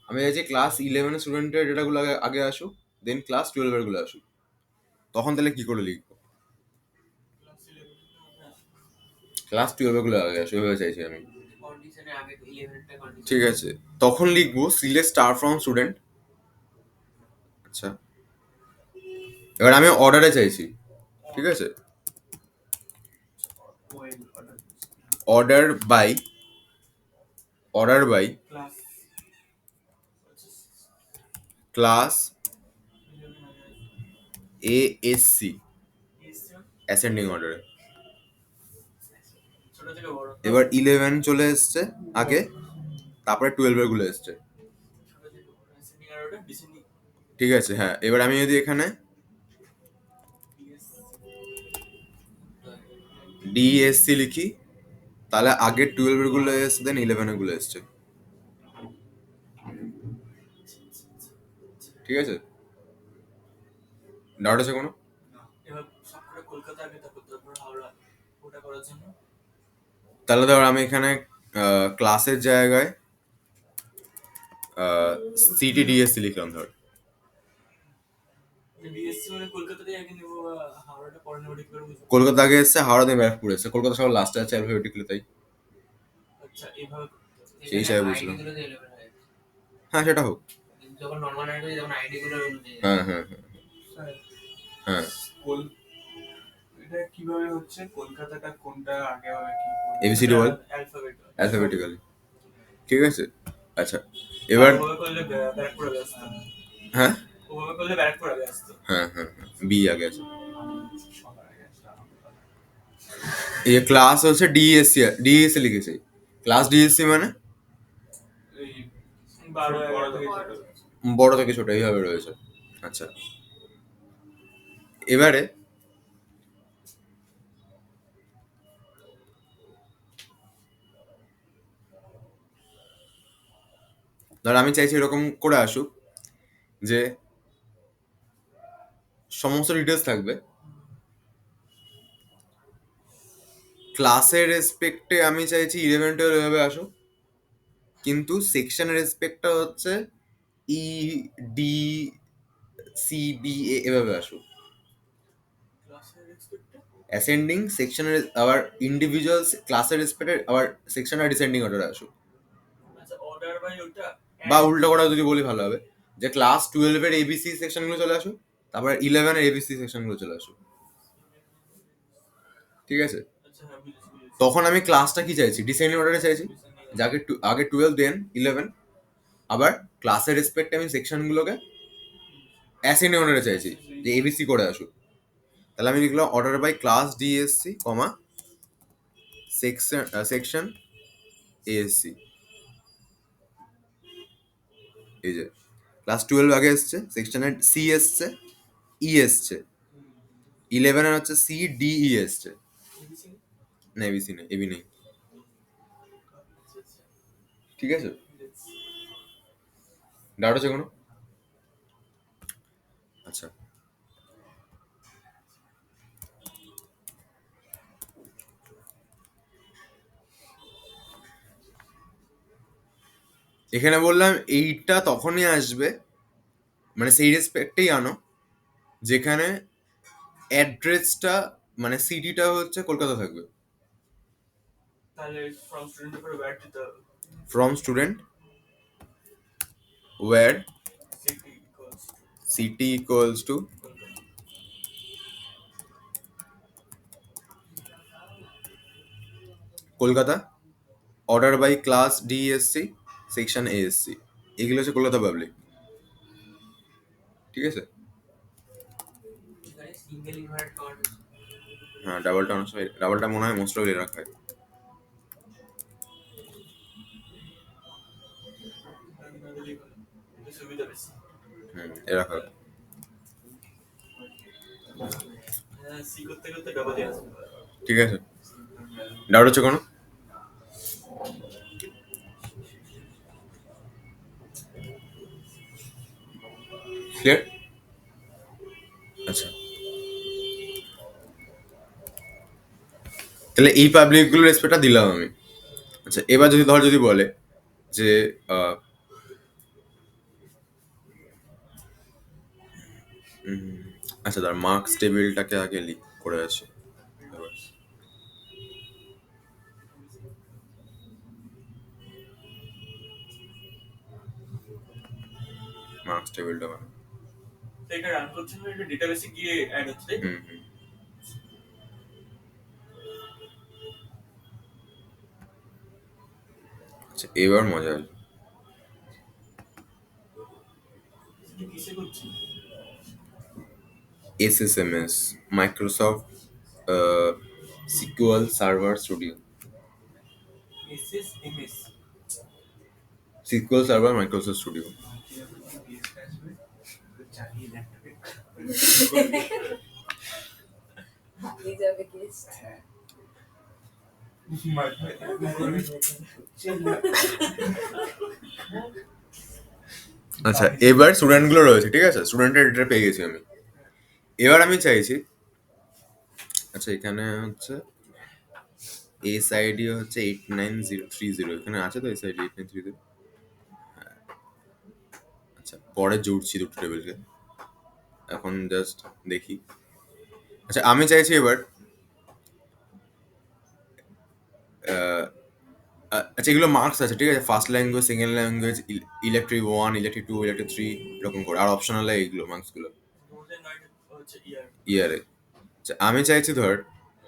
আমি চাইছি ক্লাস 11-এর স্টুডেন্টের ডেটাগুলো আগে আগে আসুক, দেন ক্লাস 12-এর গুলো আসুক। তখন তাহলে কি করে লিখবো? ক্লাস 12-এর গুলো আগে আসুক এভাবে চাইছি আমি। কন্ডিশনে আগে 11টা কন্ডিশন। ঠিক আছে, তখন লিখবো সিলেক্ট স্টার ফ্রম স্টুডেন্ট। আচ্ছা এবার আমি অর্ডারে চাইছি, ঠিক আছে, order by, order by class class ASC, ascending অর্ডারে। ছোট থেকে বড়, এবার 11 চলে এসছে আগে, তারপরে 12-এর গুলো এসছে। ছোট থেকে বড় অ্যাসেন্ডিং আর ওটা ডিসেন্ডিং। ঠিক আছে হ্যাঁ, এবার আমি যদি এখানে DSC লিখি তাহলে আগে 12-এর গুলো এসছে দেন 11-এর গুলো এসছে। ঠিক আছে, ডাউট আছে কোনো? এবার সব করে কলকাতা আগে, তারপর হাওড়া ওটা করার জন্য তাহলে ধর আমি এখানে ক্লাসের জায়গায় CTDSC লিখলাম ধর। ডিএসসি মানে কলকাতাতেই আগে নেবো, বা হাওড়াটা পরে নেবো, ঠিক করে বুঝবো। কলকাতা আগে এসছে, হাওড়া দিয়ে ব্যারাকপুর এসছে, কলকাতা সব লাস্টে আছে অ্যালফাবেটিক্যালি তাই। আচ্ছা এইভাবে সেই হিসাবে বুঝলাম। আইডি গুলো দিয়ে 11 হয়ে যাচ্ছে। হ্যাঁ সেটা হোক। যখন নরমাল আইডি যখন আইডি গুলো অনুযায়ী হ্যাঁ হ্যাঁ হ্যাঁ স্যার, হ্যাঁ এটা কিভাবে হচ্ছে? কলকাতাটা কোনটা আগে হবে কি? ABCD বল। Alphabet alphabetically. ঠিক আছে আচ্ছা এবার ওভাবে করলে ব্যারাকপুর আগে আসতো। হ্যাঁ ওভাবে করলে ব্যারাকপুর আগে আসতো। হ্যাঁ হ্যাঁ হ্যাঁ বি আগে আছে। এই ক্লাস হচ্ছে ডিএসসি লিখেছি, ক্লাস ডিএসসি মানে এই 12 থেকে ছোট। বড় থেকে ছোট এইভাবে রয়েছে। আচ্ছা এবারে ধর আমি চাইছি এরকম করে আসুক যে সমস্ত ডিটেলস থাকবে, ক্লাসের রেসপেক্টে আমি চাইছি 11-12 এভাবে আসুক, কিন্তু সেকশনের রেসপেক্টটা হচ্ছে EDCBA এভাবে আসুক। ক্লাসের রেসপেক্টে অ্যাসেন্ডিং সেকশনের আবার ইন্ডিভিজুয়াল ক্লাসের রেসপেক্টে আবার সেকশনাল ডিসেন্ডিং অর্ডারে আসুক, আচ্ছা অর্ডার বাই ওটা বা উল্টো করে যদি বলি ভালো হবে যে ক্লাস 12-এর ABC সেকশনগুলো চলে আসুক, তারপর 11-এর ABC সেকশনগুলো চলে আসুক। ঠিক আছে, আচ্ছা হ্যাঁ বুঝেছি। তখন আমি ক্লাসটা কি চাইছি? ডিসেন্ডিং অর্ডারে চাইছি, যাকে আগে 12 দেন 11, আবার ক্লাসের রেসপেক্টে আমি সেকশনগুলোকে অ্যাসেন্ডিং অর্ডারে চাইছি যে ABC করে আসুক। তাহলে আমি লিখলাম order by class DSC comma section ASC। এই যে ক্লাস 12 আগে এসছে, সেকশনের সি এসছে, ই এসছে, 11-এর হচ্ছে CDE এসছে, না ABC নেই, এবি নেই। ঠিক আছে, ডাউট আছে কোনো? এখানে বললাম এইটা তখনই আসবে, মানে সেই রেসপেক্টেই আনো যেখানে অ্যাড্রেসটা মানে সিটিটা হচ্ছে কলকাতা থাকবে। তাহলে ফ্রম স্টুডেন্টের পরে ব্যাট দিতে হবে। From student where city equals to city equals to Kolkata. Kolkata, order by class DSC, section ASC, এগুলো হচ্ছে কলকাতা পাবলিক। ঠিক আছে? এখানে সিঙ্গেল ইনভার্ট কমান্ড হ্যাঁ, ডাবলটা অনেক সময়, ডাবলটা মনে হয় মোস্ট অফ রাখা হয়। আমি না দিলেই ভালো, এটা সুবিধা বেশি। এ রাখা হয়। হ্যাঁ, সি করতে করতে ডাবলই আসবে। ঠিক আছে, ডাউট হচ্ছে কোনো? ক্লিয়ার? আচ্ছা, তাহলে এই পাবলিকগুলোর রেসপেক্টটা দিলাম আমি। আচ্ছা, এবার যদি বলে যে আচ্ছা, তার মার্কস টেবিলটাকে আগে লিক করে আসি। মার্কস টেবিলটা মানে তো এটা রান করছে না, এটা ডেটাবেসে গিয়ে অ্যাড হচ্ছে, তাই তো? আচ্ছা, এবার মজা হলো। এটা কিসে করছি? SSMS, Microsoft SQL server studio. SSMS. SQL server Microsoft studio. চালিয়ে ল্যাপটপে হারিয়ে যাবে গেস্ট। আচ্ছা, এবার স্টুডেন্টগুলো রয়েছে, ঠিক আছে, স্টুডেন্টের ডেটা পেয়ে গেছি আমি। এবার আমি চাইছি, আচ্ছা এখানে হচ্ছে এস আইডি হচ্ছে 89030, এখানে আছে তো এস আইডি 89030? আচ্ছা, পরে জুড়ছি দুটো টেবিলকে, এখন জাস্ট দেখি। আচ্ছা, আমি চাইছি এবার আচ্ছা, এগুলো মার্কস আছে, ঠিক আছে, first language, second language, electric 1, electric 2, electric 3, এরকম করে, আর অপশনাল এইগুলো মার্কসগুলো 2009 হচ্ছে ইয়ার। ইয়ারে। আচ্ছা, আমি চাইছি ধর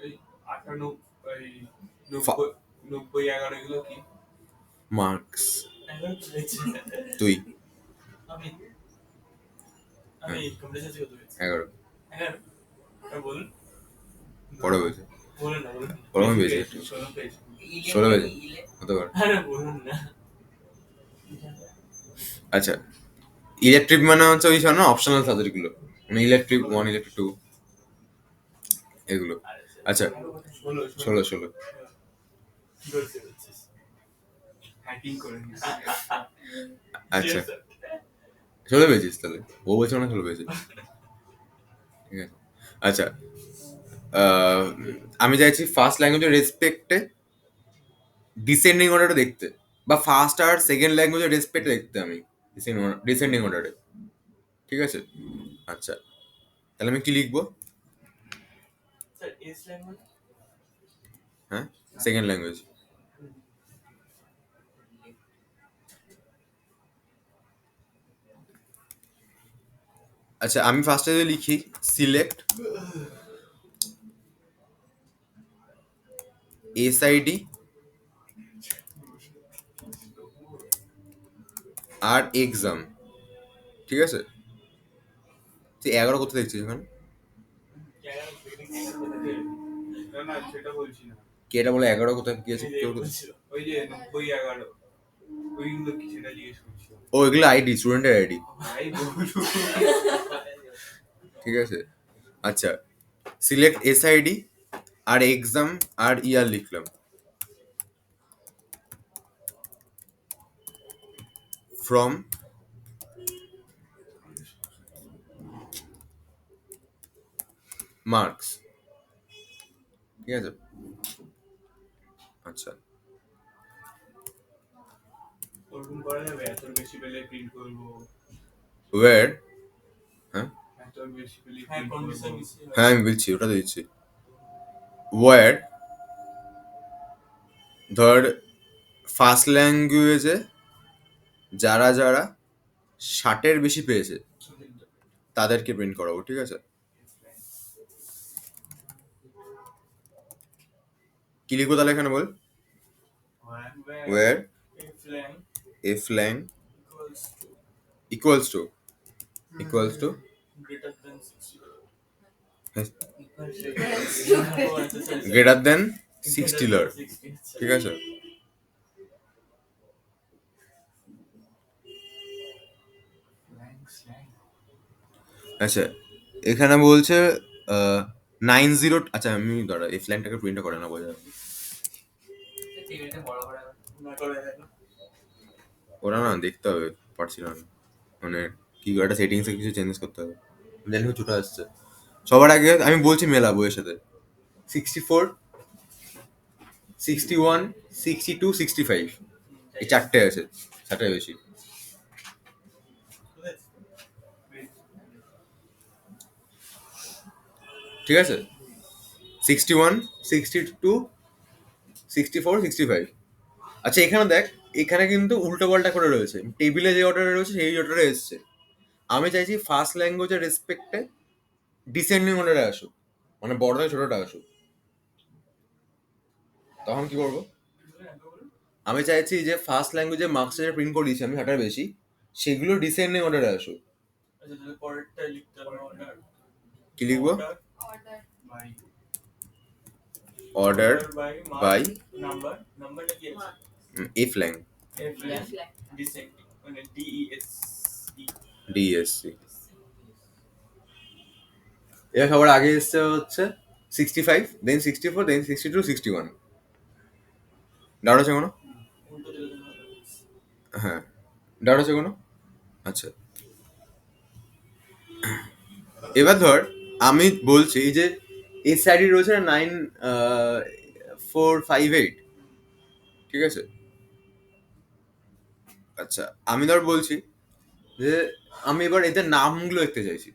এই 98 এই ফা- 90 11 এগুলো কি? মার্কস 11 তো রয়েছে। তুই আমি আমি কম্পিউটার সাথে কত হয়েছে? 11 11 বলুন, পরে বলছে, বলুন না, বলুন না। ওরকম বেশি। 16 পেয়েছি। 16 বেজে হতে পারে। আরে বলুন না। আচ্ছা, ইলেকট্রিক মানে হচ্ছে ওই সব না অপশনাল সাবজেক্টগুলো, মানে ইলেকট্রিক 1, ইলেকট্রিক 2 এগুলো। আচ্ছা, 16 ধরতে পারছিস। হ্যাকিং করে নিস। আচ্ছা, 16 পেয়েছিস তাহলে? ও বলছে না 16 পেয়েছিস, ঠিক আছে। আচ্ছা, আহ, আমি চাইছি ফার্স্ট ল্যাঙ্গুয়েজের রেসপেক্টে ডিসেন্ডিং অর্ডারে দেখতে, বা ফার্স্ট আর সেকেন্ড ল্যাঙ্গুয়েজের রেসপেক্টে দেখতে আমি ডিসেন্ডিং অর্ডারে। ঠিক আছে? আচ্ছা, তাহলে আমি কি লিখবো? স্যার এস ল্যাঙ্গুয়েজ হ্যাঁ, সেকেন্ড ল্যাঙ্গুয়েজ। আচ্ছা, আমি ফার্স্টে যদি লিখি সিলেক্ট এসআইডি আর এক্সাম, ঠিক আছে? তুই 11 কোথায় দেখছিস ওখানে? না সেটা বলছি না। কে এটা বলে 11 কোথায় কি আছে? এই যে বলছিল, ওই যে 90 11 ওইগুলো কি সেটা জিজ্ঞেস করছিল। ও, এগুলো আইডি, স্টুডেন্টের আইডি, ভাই বলুন। ঠিক আছে? আচ্ছা, সিলেক্ট এসআইডি আর এক্সাম আর ইয়ার লিখলাম, ফ্রম মার্কস, ঠিক আছে? আচ্ছা, ওরকম করা যাবে, এত বেশি পেলে প্রিন্ট করবো, ওয়ার, হ্যাঁ এত বেশি পেলে হ্যাঁ প্রিন্ট কন্ডিশন করবো। বেশি হয়। হ্যাঁ আমি বলছি, ওটা তো দিচ্ছি। ওয়ার ধর ফার্স্ট ল্যাঙ্গুয়েজে যারা যারা 60-এর বেশি পেয়েছে তাদেরকে প্রিন্ট করাবো, ঠিক আছে? কি লিখবো তাহলে এখানে বল? Where If lang if lang equals to equals to greater than 60. greater than 60 লর, ঠিক আছে? আচ্ছা এখানে বলছে 90, আচ্ছা আমি দাঁড়া এই ফ্ল্যাংটাকে প্রিন্ট করে না বোঝা টেবিলটা বড় করা না করা যায় না। ওরা না দেখতে হবে, পারছি না আমি। মানে কি একটা সেটিংসে কিছু চেঞ্জ করতে হবে, জানি ছোট আসছে। সবার আগে আমি বলছি মেলাবো এর সাথে 64, 61, 62, 65 এই চারটে আছে, চারটে বেশি। ঠিক আছে, 61, 62, 64, 65। আচ্ছা এখানে দেখ, এখানে কিন্তু উল্টো পাল্টা করে রয়েছে, টেবিলে যে অর্ডারে রয়েছে সেই অর্ডারে এসছে। আমি চাইছি ফার্স্ট ল্যাঙ্গুয়েজের রেসপেক্টে ডিসেন্ডিং অর্ডারে আসুক, মানে বড় থেকে ছোটটা আসুক। তখন কি করবো? আমি চাইছি যে ফার্স্ট ল্যাঙ্গুয়েজে মার্কস যেটা প্রিন্ট করিয়েছি আমি 60-এর বেশি, সেগুলো ডিসেন্ডিং অর্ডারে আসুক। আচ্ছা তাহলে পরেরটা লিখতে হবে অর্ডার। কি লিখবো? Order. By order by by number, নাম্বারটা কি আছে? F lang F Left leg. Descending মানে DES ডিএসসি। এর সবার আগে এসছে হচ্ছে 65, দেন 64, দেন 62, 61। ডাউট আছে কোনো? উল্টো দিলে হ্যাঁ ডাউট আছে কোনো? আচ্ছা এবার ধর আমি বলছি যে এসআইডি রয়েছে না 9458, ঠিক আছে? আচ্ছা আমি ধর বলছি যে আমি এবার এদের নামগুলো দেখতে চাইছি।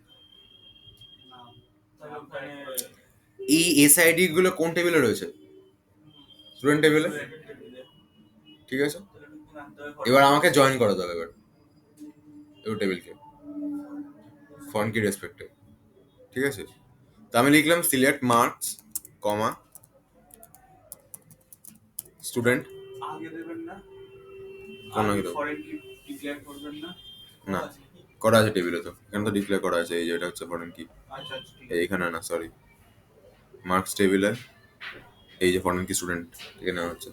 তাহলে ওখানে এই এসআইডি গুলো কোন টেবিলে রয়েছে? স্টুডেন্ট টেবিলে, ঠিক আছে? এবার আমাকে জয়েন করা যাবে এবার এই টেবিলকে ফন্ট কি রেসপেক্টে, ঠিক আছে? তো আমি লিখলাম সিলেক্ট মার্কস কমা স্টুডেন্ট। আগে দেবেন না, কোন আগে আগে দেবো? ফরেন কি ডিক্লেয়ার করবেন না? না করা আছে টেবিলে, তো এখানে তো ডিক্লেয়ার করা আছে, এই যে এটা হচ্ছে ফরেন কি, আচ্ছা আচ্ছা ঠিক এইখানে না সরি, মার্কস টেবিলে এই যে ফরেন কি স্টুডেন্ট এখানে হচ্ছে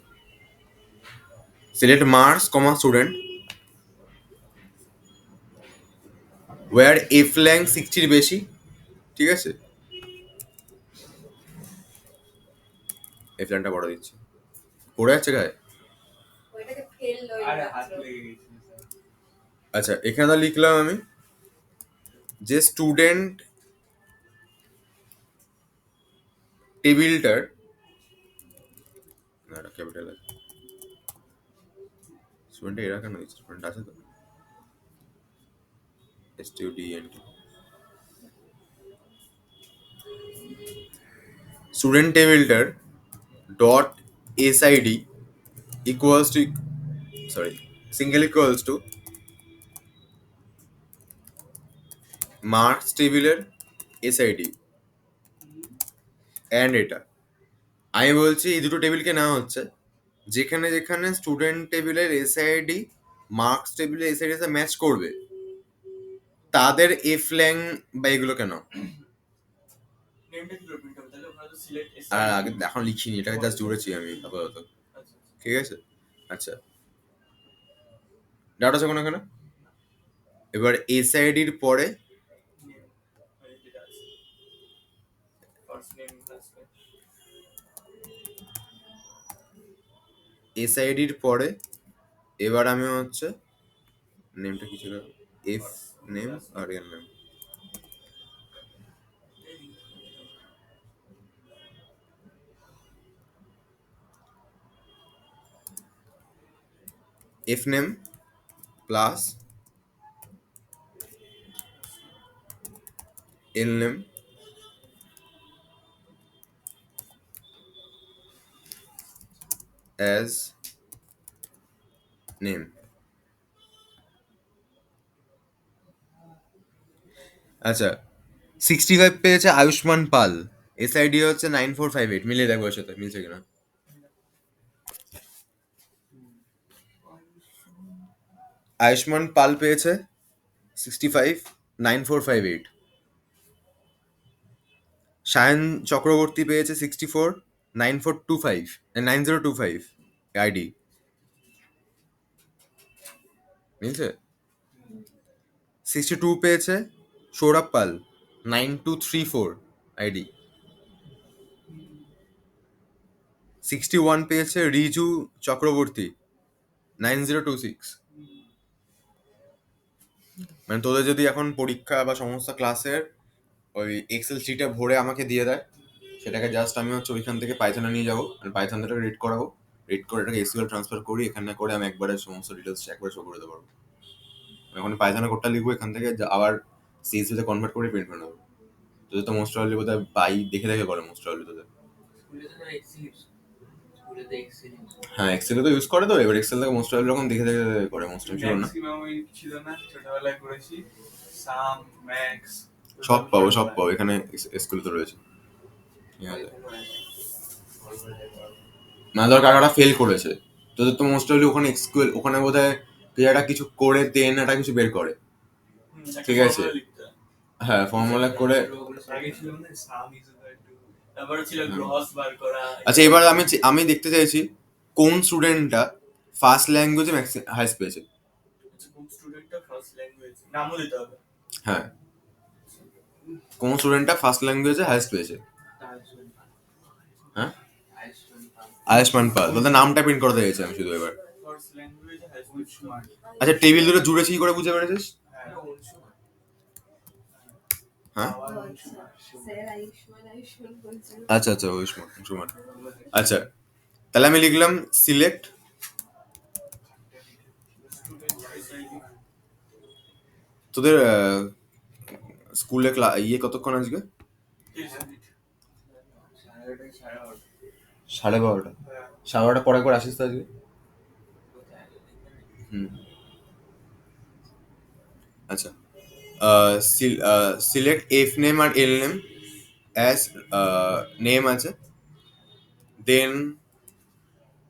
সিলেক্ট মার্কস কমা স্টুডেন্ট ওয়ার এফ ল্যাং 60-র বেশি, ঠিক আছে? এফ ল্যাংটা বড় দিচ্ছি, পড়ে যাচ্ছে গায়ে। ওইটাকে ফেললো এই আরে হাত মাত্র। লেগে গেছিল স্যার। আচ্ছা এখানে লিখলাম আমি যে স্টুডেন্ট টেবিলটার না ক্যাপিটাল আছে, স্টুডেন্ট এরা কেন দিচ্ছে? স্টুডেন্ট আছে তো, STUDENT স্টুডেন্ট টেবিলটার dot SID equals to sorry single equals to marks টেবিলের এসআইডি অ্যান্ড এটা আমি বলছি এই দুটো টেবিলকে নেওয়া হচ্ছে, যেখানে যেখানে স্টুডেন্ট টেবিলের এসআইডি মার্কস টেবিলের এসআইডি সাথে ম্যাচ করবে তাদের এফ ল্যাং বা এগুলো কেন। নেমটা কি করে প্রিন্ট হবে? তাহলে আমরা তো সিলেক্ট এস আর আগে এখন লিখিনি, এটাকে জাস্ট জুড়েছি আমি আপাতত, আচ্ছা ঠিক আছে? আচ্ছা ডাউট আছে কোনো এখানে? এবার এসআইডির পরে নেম মানে যেটা আছে ফার্স্ট নেম লাস্ট নেম এসআইডির পরে এবার আমি হচ্ছে নেমটা কি ছিল, এফ নেম আর এর name, F name plus L name as name. আচ্ছা, 65 পেয়েছে আয়ুষ্মান পাল, এসআইডি হচ্ছে 9458, মিলিয়ে দেখবো এর সাথে মিলছে কিনা। আয়ুষ্মান পাল পেয়েছে 65 9458, সায়ন চক্রবর্তী পেয়েছে 64 9425 9025 আইডি, মিলছে। 62 পেয়েছে সৌরভ পাল 9234 আইডি। 61 পেয়েছে রিজু চক্রবর্তী 9026। মানে তোদের যদি এখন পরীক্ষা বা সমস্ত ক্লাসের ওই এক্সেল শিটে ভরে আমাকে দিয়ে দেয়, সেটাকে জাস্ট আমি হচ্ছে ওইখান থেকে পাইথনে নিয়ে যাবো, পাইথন থেকে রিড করাবো, রিড করে এটাকে এসকিউএল ট্রান্সফার করি, এখানে করে আমি একবারে সমস্ত ডিটেলস একবারে শো করে দিতে পারবো। এখন পাইথনে কোডটা লিখবো, এখান থেকে আবার সিএসভি তে কনভার্ট করে প্রিন্ট করে নেবো। তোদের তো মোস্ট প্রবাবলি বোধহয় বাই দেখে দেখে করে মোস্ট প্রবাবলি তোদের। স্কুলে তো এক্সেল স্কুলে তো এক্সেল হ্যাঁ, এক্সেলে তো ইউজ করে তো, এবার এক্সেল থেকে মোস্ট প্রবাবলি রকম দেখে দেখে করে, মোস্ট ছিল না। ম্যাক্সিমাম ওই ছিল না, ছোটবেলায় করেছি সাম ম্যাক্স সব পাবো এখানে স্কুলে তো রয়েছে। ঠিক আছে, না ধর কাকাটা ফেল করেছে, তোদের তো মোস্ট প্রবাবলি ওখানে এক্সকিউএল, ওখানে বোধহয় একটা কিছু করে দেন, একটা কিছু বের করে। ঠিক আছে। হ্যাঁ, ফর্মুলা করে। আগে ছিল না সাম ইজ ইকুয়াল টু, তারপরে ছিল গ্রস বার করা। আচ্ছা, এবার আমি দেখতে চাইছি কোন স্টুডেন্টটা ফার্স্ট ল্যাঙ্গুয়েজে হাইস্ট পেয়েছে। আচ্ছা, কোন স্টুডেন্টটা ফার্স্ট ল্যাঙ্গুয়েজ নামও দিতে হবে। হ্যাঁ, কোন স্টুডেন্টটা ফার্স্ট ল্যাঙ্গুয়েজে হাইস্ট পেয়েছে। হ্যাঁ, আয়ুষ্মান পাল। তোদের নামটা প্রিন্ট করতে চাইছি আমি শুধু এবার। First language has been smart. আচ্ছা, টেবিল দুটো জুড়েছি কি করে বুঝতে পেরেছিস? হ্যাঁ, স্যার আয়ুষ্মান বলছেন। আচ্ছা আয়ুষ্মান। আচ্ছা, তাহলে আমি লিখলাম সিলেক্ট তোদের স্কুলে ইয়ে কতক্ষণ আজকে? 12:30। 12:30 পরে করে আসিস তো আজকে। আচ্ছা, সিলেক্ট এফ নেম আর এল নেম অ্যাজ নেম আছে, দেন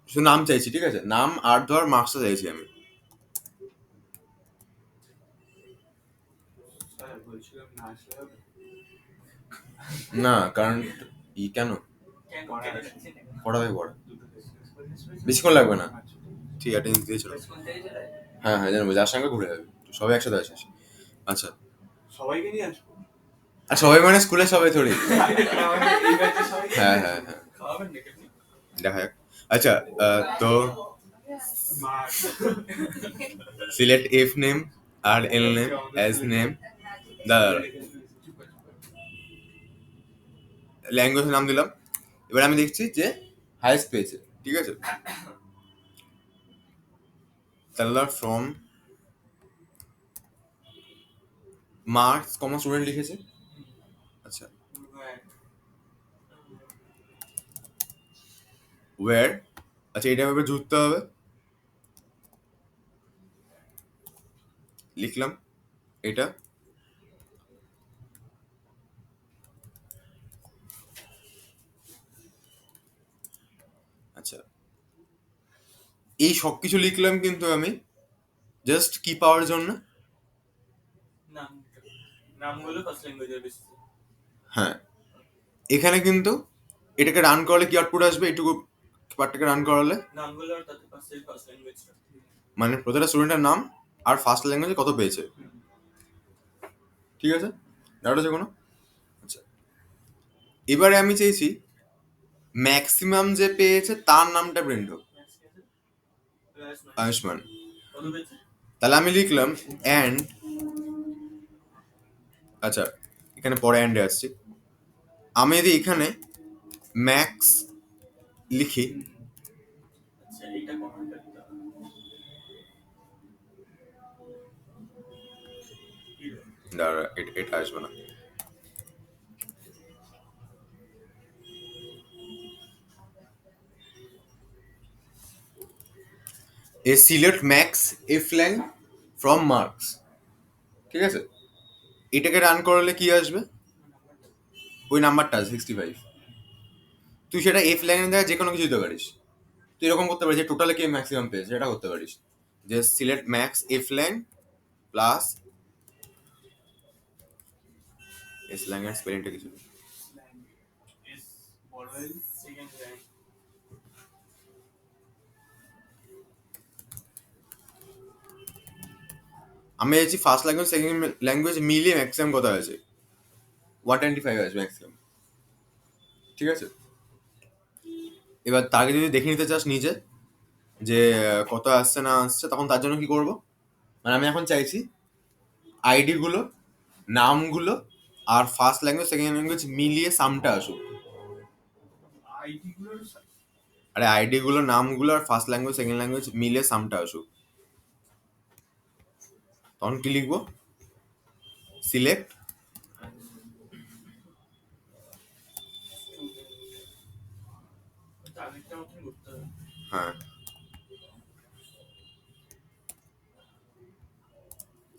শুধু নাম চাইছি, ঠিক আছে, নাম আর ধর মার্কসটা চাইছি আমি। বলছিলাম না আসলে হবে না, কারণ কেন পড়া বেশিক্ষণ লাগবে না। ঠিক আছে, দিয়েছিল। হ্যাঁ জানবো, যার সঙ্গে ঘুরে যাবে, সবাই একসাথে আসিস। আচ্ছা, সবাইকে নিয়ে আসবো। আর সবাই মানে স্কুলে সবাই থোড়ি। হ্যাঁ, খাওয়াবেন নাকি আপনি? দেখা যাক। আচ্ছা, তো সিলেক্ট এফ নেম আর L name as name, language নাম দিলাম। এবার আমি দেখছি যে হাইস্ট পেয়েছে, ঠিক আছে, তাহলে ফ্রম মার্কস কমা স্টুডেন্ট লিখেছে। আচ্ছা, ওয়্যার, আচ্ছা এটা এভাবে জুড়তে হবে, লিখলাম এটা। আচ্ছা, এই সব কিছু লিখলাম কিন্তু আমি জাস্ট কি পাওয়ার জন্য। নামগুলো ফার্স্ট ল্যাঙ্গুয়েজের বেসিসে। হ্যাঁ, এখানে কিন্তু এটাকে রান করলে কি আউটপুট আসবে, এইটুকু পার্টটাকে রান করালে নামগুলো আর তাতে পাশে ফার্স্ট ল্যাঙ্গুয়েজটা, মানে প্রতিটা স্টুডেন্টের নাম আর ফার্স্ট ল্যাঙ্গুয়েজে কত পেয়েছে। ঠিক আছে, ডাউট আছে কোনো? আচ্ছা, এবারে আমি চাইছি ম্যাক্সিমাম যে পেয়েছে তার নামটা প্রিন্ট হোক, আয়ুষ্মান। কত পেয়েছে? তাহলে আমি লিখলাম অ্যান্ড, আচ্ছা এখানে পরে অ্যান্ডে আসছি, আমি যদি এখানে ম্যাক্স লিখি, আচ্ছা, এইটা কমেন্টটা দিতে হবে। দাঁড়া, এটা আসবে না। এ select max F lang from marks, ঠিক আছে? এটাকে রান করলে কি আসবে? ওই নাম্বারটা 65। তুই সেটা এফ ল্যাং এর জায়গায় যে কোনো কিছু দিতে পারিস। তুই এরকম করতে পারিস যে টোটালে কি ম্যাক্সিমাম পেয়েছে সেটা করতে পারিস, যে select max F lang plus S ল্যাং এর স্পেলিংটা কিছু is বড় এল সেকেন্ড র্যাঙ্ক আমি চাইছি ফার্স্ট ল্যাঙ্গুয়েজ সেকেন্ড ল্যাঙ্গুয়েজ মিলিয়ে ম্যাক্সিমাম কত আছে, 125 আসবে ম্যাক্সিমাম, ঠিক আছে? এবার তাকে যদি দেখে নিতে চাস নিজে যে কত আসছে না আসছে, তখন তার জন্য কি করব, মানে আমি এখন চাইছি আইডি গুলো, নামগুলো আর ফার্স্ট ল্যাঙ্গুয়েজ সেকেন্ড ল্যাঙ্গুয়েজ মিলিয়ে সামটা আসুক। আইডি গুলোর আরে আইডি গুলো, নামগুলো আর ফার্স্ট ল্যাঙ্গুয়েজ সেকেন্ড ল্যাঙ্গুয়েজ মিলিয়ে সামটা আসুক। তখন কি লিখবো? সিলেক্ট টার্গেটটা মতন করতে হবে হ্যাঁ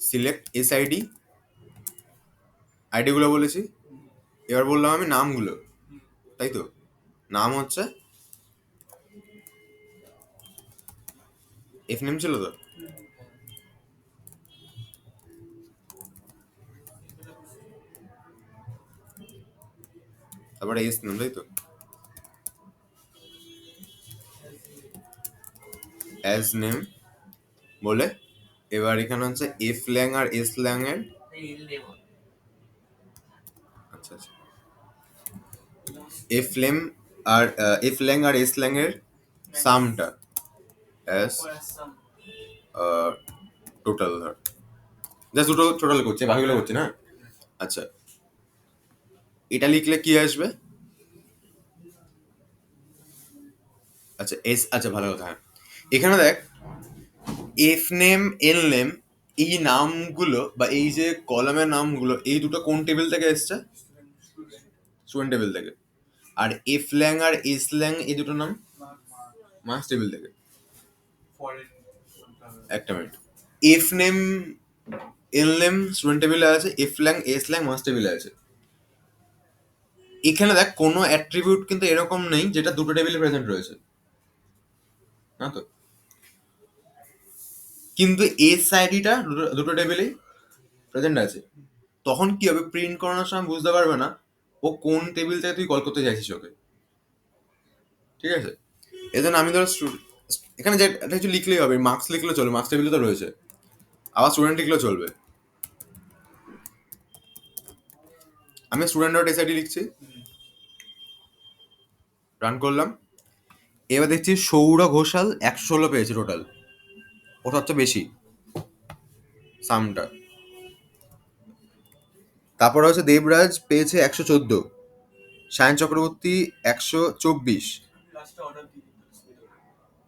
সিলেক্ট এস আইডি, আইডি গুলো বলেছি। এবার বললাম আমি নামগুলো, তাই তো? নাম হচ্ছে এফ নেম ছিল তো, তারপরে এস নেম, তাই তো? অ্যাজ নেম বলে এবার এখানে হচ্ছে এফ ল্যাং আর এস ল্যাং এর, রিল নেম আচ্ছা আচ্ছা, এফ ল্যাং আর এফ ল্যাং আর এস ল্যাং এর সামটা অ্যাজ সাম টোটাল, ধর জাস্ট দুটো টোটাল করছে, বাকিগুলো করছে না। আচ্ছা, এটা লিখলে কি আসবে? আচ্ছা এস, আচ্ছা ভালো কথা, হ্যাঁ এখানে দেখ এফ নেম এল নেম এই নামগুলো বা এই যে কলামের নামগুলো, এই দুটো কোন টেবিল থেকে এসছে? স্টুডেন্ট টেবিল থেকে। আর এফ ল্যাং আর এস ল্যাং এই দুটো নাম মার্কস টেবিল থেকে। ফরেন একটা minute, F name L name student টেবিলে আছে, এফ ল্যাং এস ল্যাং মার্কস টেবিলে আছে। এখানে দেখ কোনো অ্যাট্রিবিউট কিন্তু এরকম নেই যেটা দুটো টেবিলে প্রেজেন্ট রয়েছে, না তো? কিন্তু এস আইডিটা দুটো টেবিলেই প্রেজেন্ট আছে। তখন কি হবে, প্রিন্ট করানোর সময় বুঝতে পারবে না ও কোন টেবিল থেকে তুই কল করতে চাইছিস ওকে, ঠিক আছে? এজন্য আমি ধর এখানে যে কিছু লিখলেই হবে, মার্কস লিখলে চলবে, মার্কস টেবিলে তো রয়েছে, আবার স্টুডেন্ট লিখলেও চলবে। আমি স্টুডেন্ট ডট এস আইডি লিখছি, রান করলাম। এবার দেখছি সৌর ঘোষাল 116 পেয়েছে টোটাল, ওটা হচ্ছে বেশি সামটা। তারপরে হচ্ছে দেবরাজ পেয়েছে 114, সায়ন চক্রবর্তী 124। লাস্টে অর্ডার দিয়ে দিতে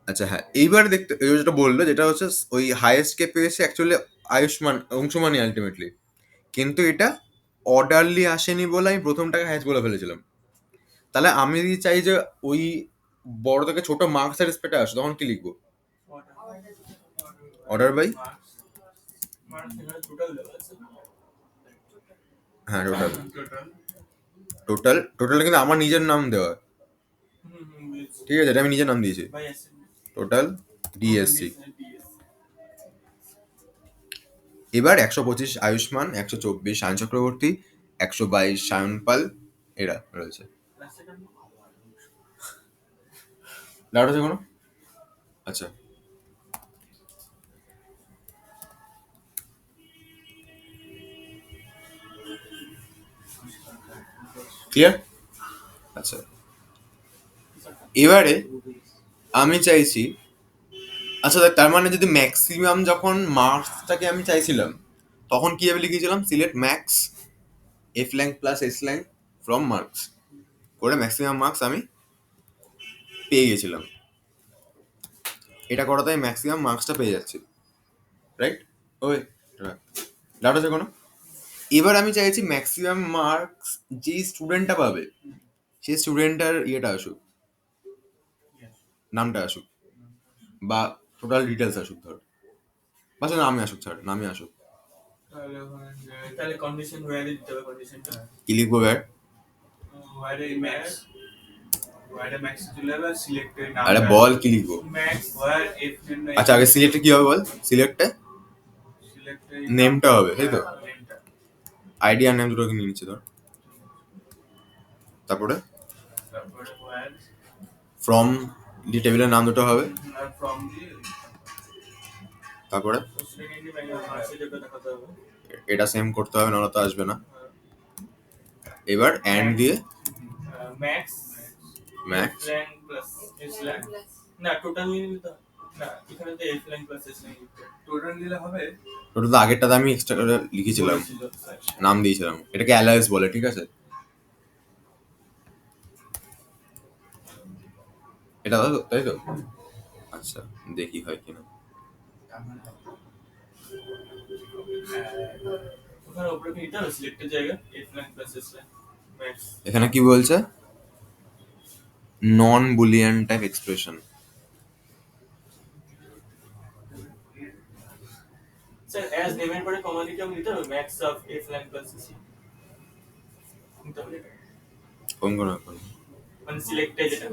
আচ্ছা হ্যাঁ, এইবার দেখতে এই যেটা বললো, যেটা হচ্ছে ওই হাইয়েস্ট কে পেয়েছে অ্যাকচুয়ালি আয়ুষ্মান অংশুমানই আলটিমেটলি, কিন্তু এটা অর্ডারলি আসেনি বলে আমি প্রথমটাকে হাইয়েস্ট বলে ফেলেছিলাম। তাহলে আমি যদি চাই যে ওই বড় থেকে ছোট মার্কসের রেসপেক্টে আসে, তখন কি লিখবো? অর্ডার বাই, মার্কস এখানে টোটাল দেওয়া আছে হ্যাঁ টোটাল, টোটাল টোটাল কিন্তু আমার নিজের নাম দেওয়া, বুঝেছি ঠিক আছে? এটা আমি নিজের নাম দিয়েছি, বাই এসএন টোটাল ডিএসসি। এবার 125 আয়ুষ্মান, 124 সায়ন চক্রবর্তী, 122 সায়ন পাল, এরা রয়েছে। ডাউট আছে কোনো? আচ্ছা ক্লিয়ার? আচ্ছা এবারে আমি চাইছি, আচ্ছা দেখ, তার মানে যদি ম্যাক্সিমাম যখন মার্কসটাকে আমি চাইছিলাম, তখন কিভাবে লিখেছিলাম? Select max F lang plus S lang from marks করে ম্যাক্সিমাম মার্কস আমি পেয়ে গেছিলাম। এটা করাতে আমি ম্যাক্সিমাম মার্কসটা পেয়ে যাচ্ছি, রাইট? ওই ডাউট আছে কোনো? এবার আমি চাইছি ম্যাক্সিমাম মার্কস যে স্টুডেন্টটা পাবে সেই স্টুডেন্টটার ইয়েটা আসুক, নামটা আসুক, বা টোটাল ডিটেলস আসুক, ধর বা শুধু নামে আসুক, ছাড় নামে আসুক। তাহলে ওখানে তাহলে কন্ডিশন ওয়ারে দিতে হবে কন্ডিশনটা। কি লিখবো ব্যাট? ওয়ারে ম্যাক্স, ওয়ারে ম্যাক্স চলে যাবে, সিলেক্টেড নাম। আরে বল কি লিখবো? Max where F name. আচ্ছা আগে সিলেক্টে কি হবে বল? সিলেক্টে সিলেক্টেড নেমটা হবে, তাই তো? নেমটা। আইডি আর নেম দুটোকে নিয়ে নিচ্ছে ধর। তারপরে তারপরে ওয়ার ফ্রম দি টেবিলের নাম দুটো হবে। আর ফ্রম দিয়ে তারপরে সেকেন্ডলি ম্যাক্স মার্কসে যেটা দেখাতে হবে। এটা সেম করতে হবে, নাহলে তো আসবে না। এবার অ্যান্ড দিয়ে max max rank plus S rank, না টোটাল নিয়ে নিতে হবে। না এখানে তো F rank plus S rank লিখতে হবে। টোটাল দিলে হবে। ওটা তো আগেরটাতে আমি এক্সট্রা করে লিখেছিলাম, বলেছিল, স্যার। নাম দিয়েছিলাম। এটাকে অ্যালায়েন্স বলে, ঠিক আছে? এটা তো তাই তো? আচ্ছা দেখি হয় কিনা। ওখানে উপরে কি নিতে হবে সিলেক্টের জায়গা F rank plus S rank max. এখানে কি বলছে? Non Boolean type expression. Sir as নেমের পরে কমা দিতে হবে, নিতে হবে max of F rank plus S নিতে হবে এটা। কোন কোন এখন? মানে সিলেক্টে যেটা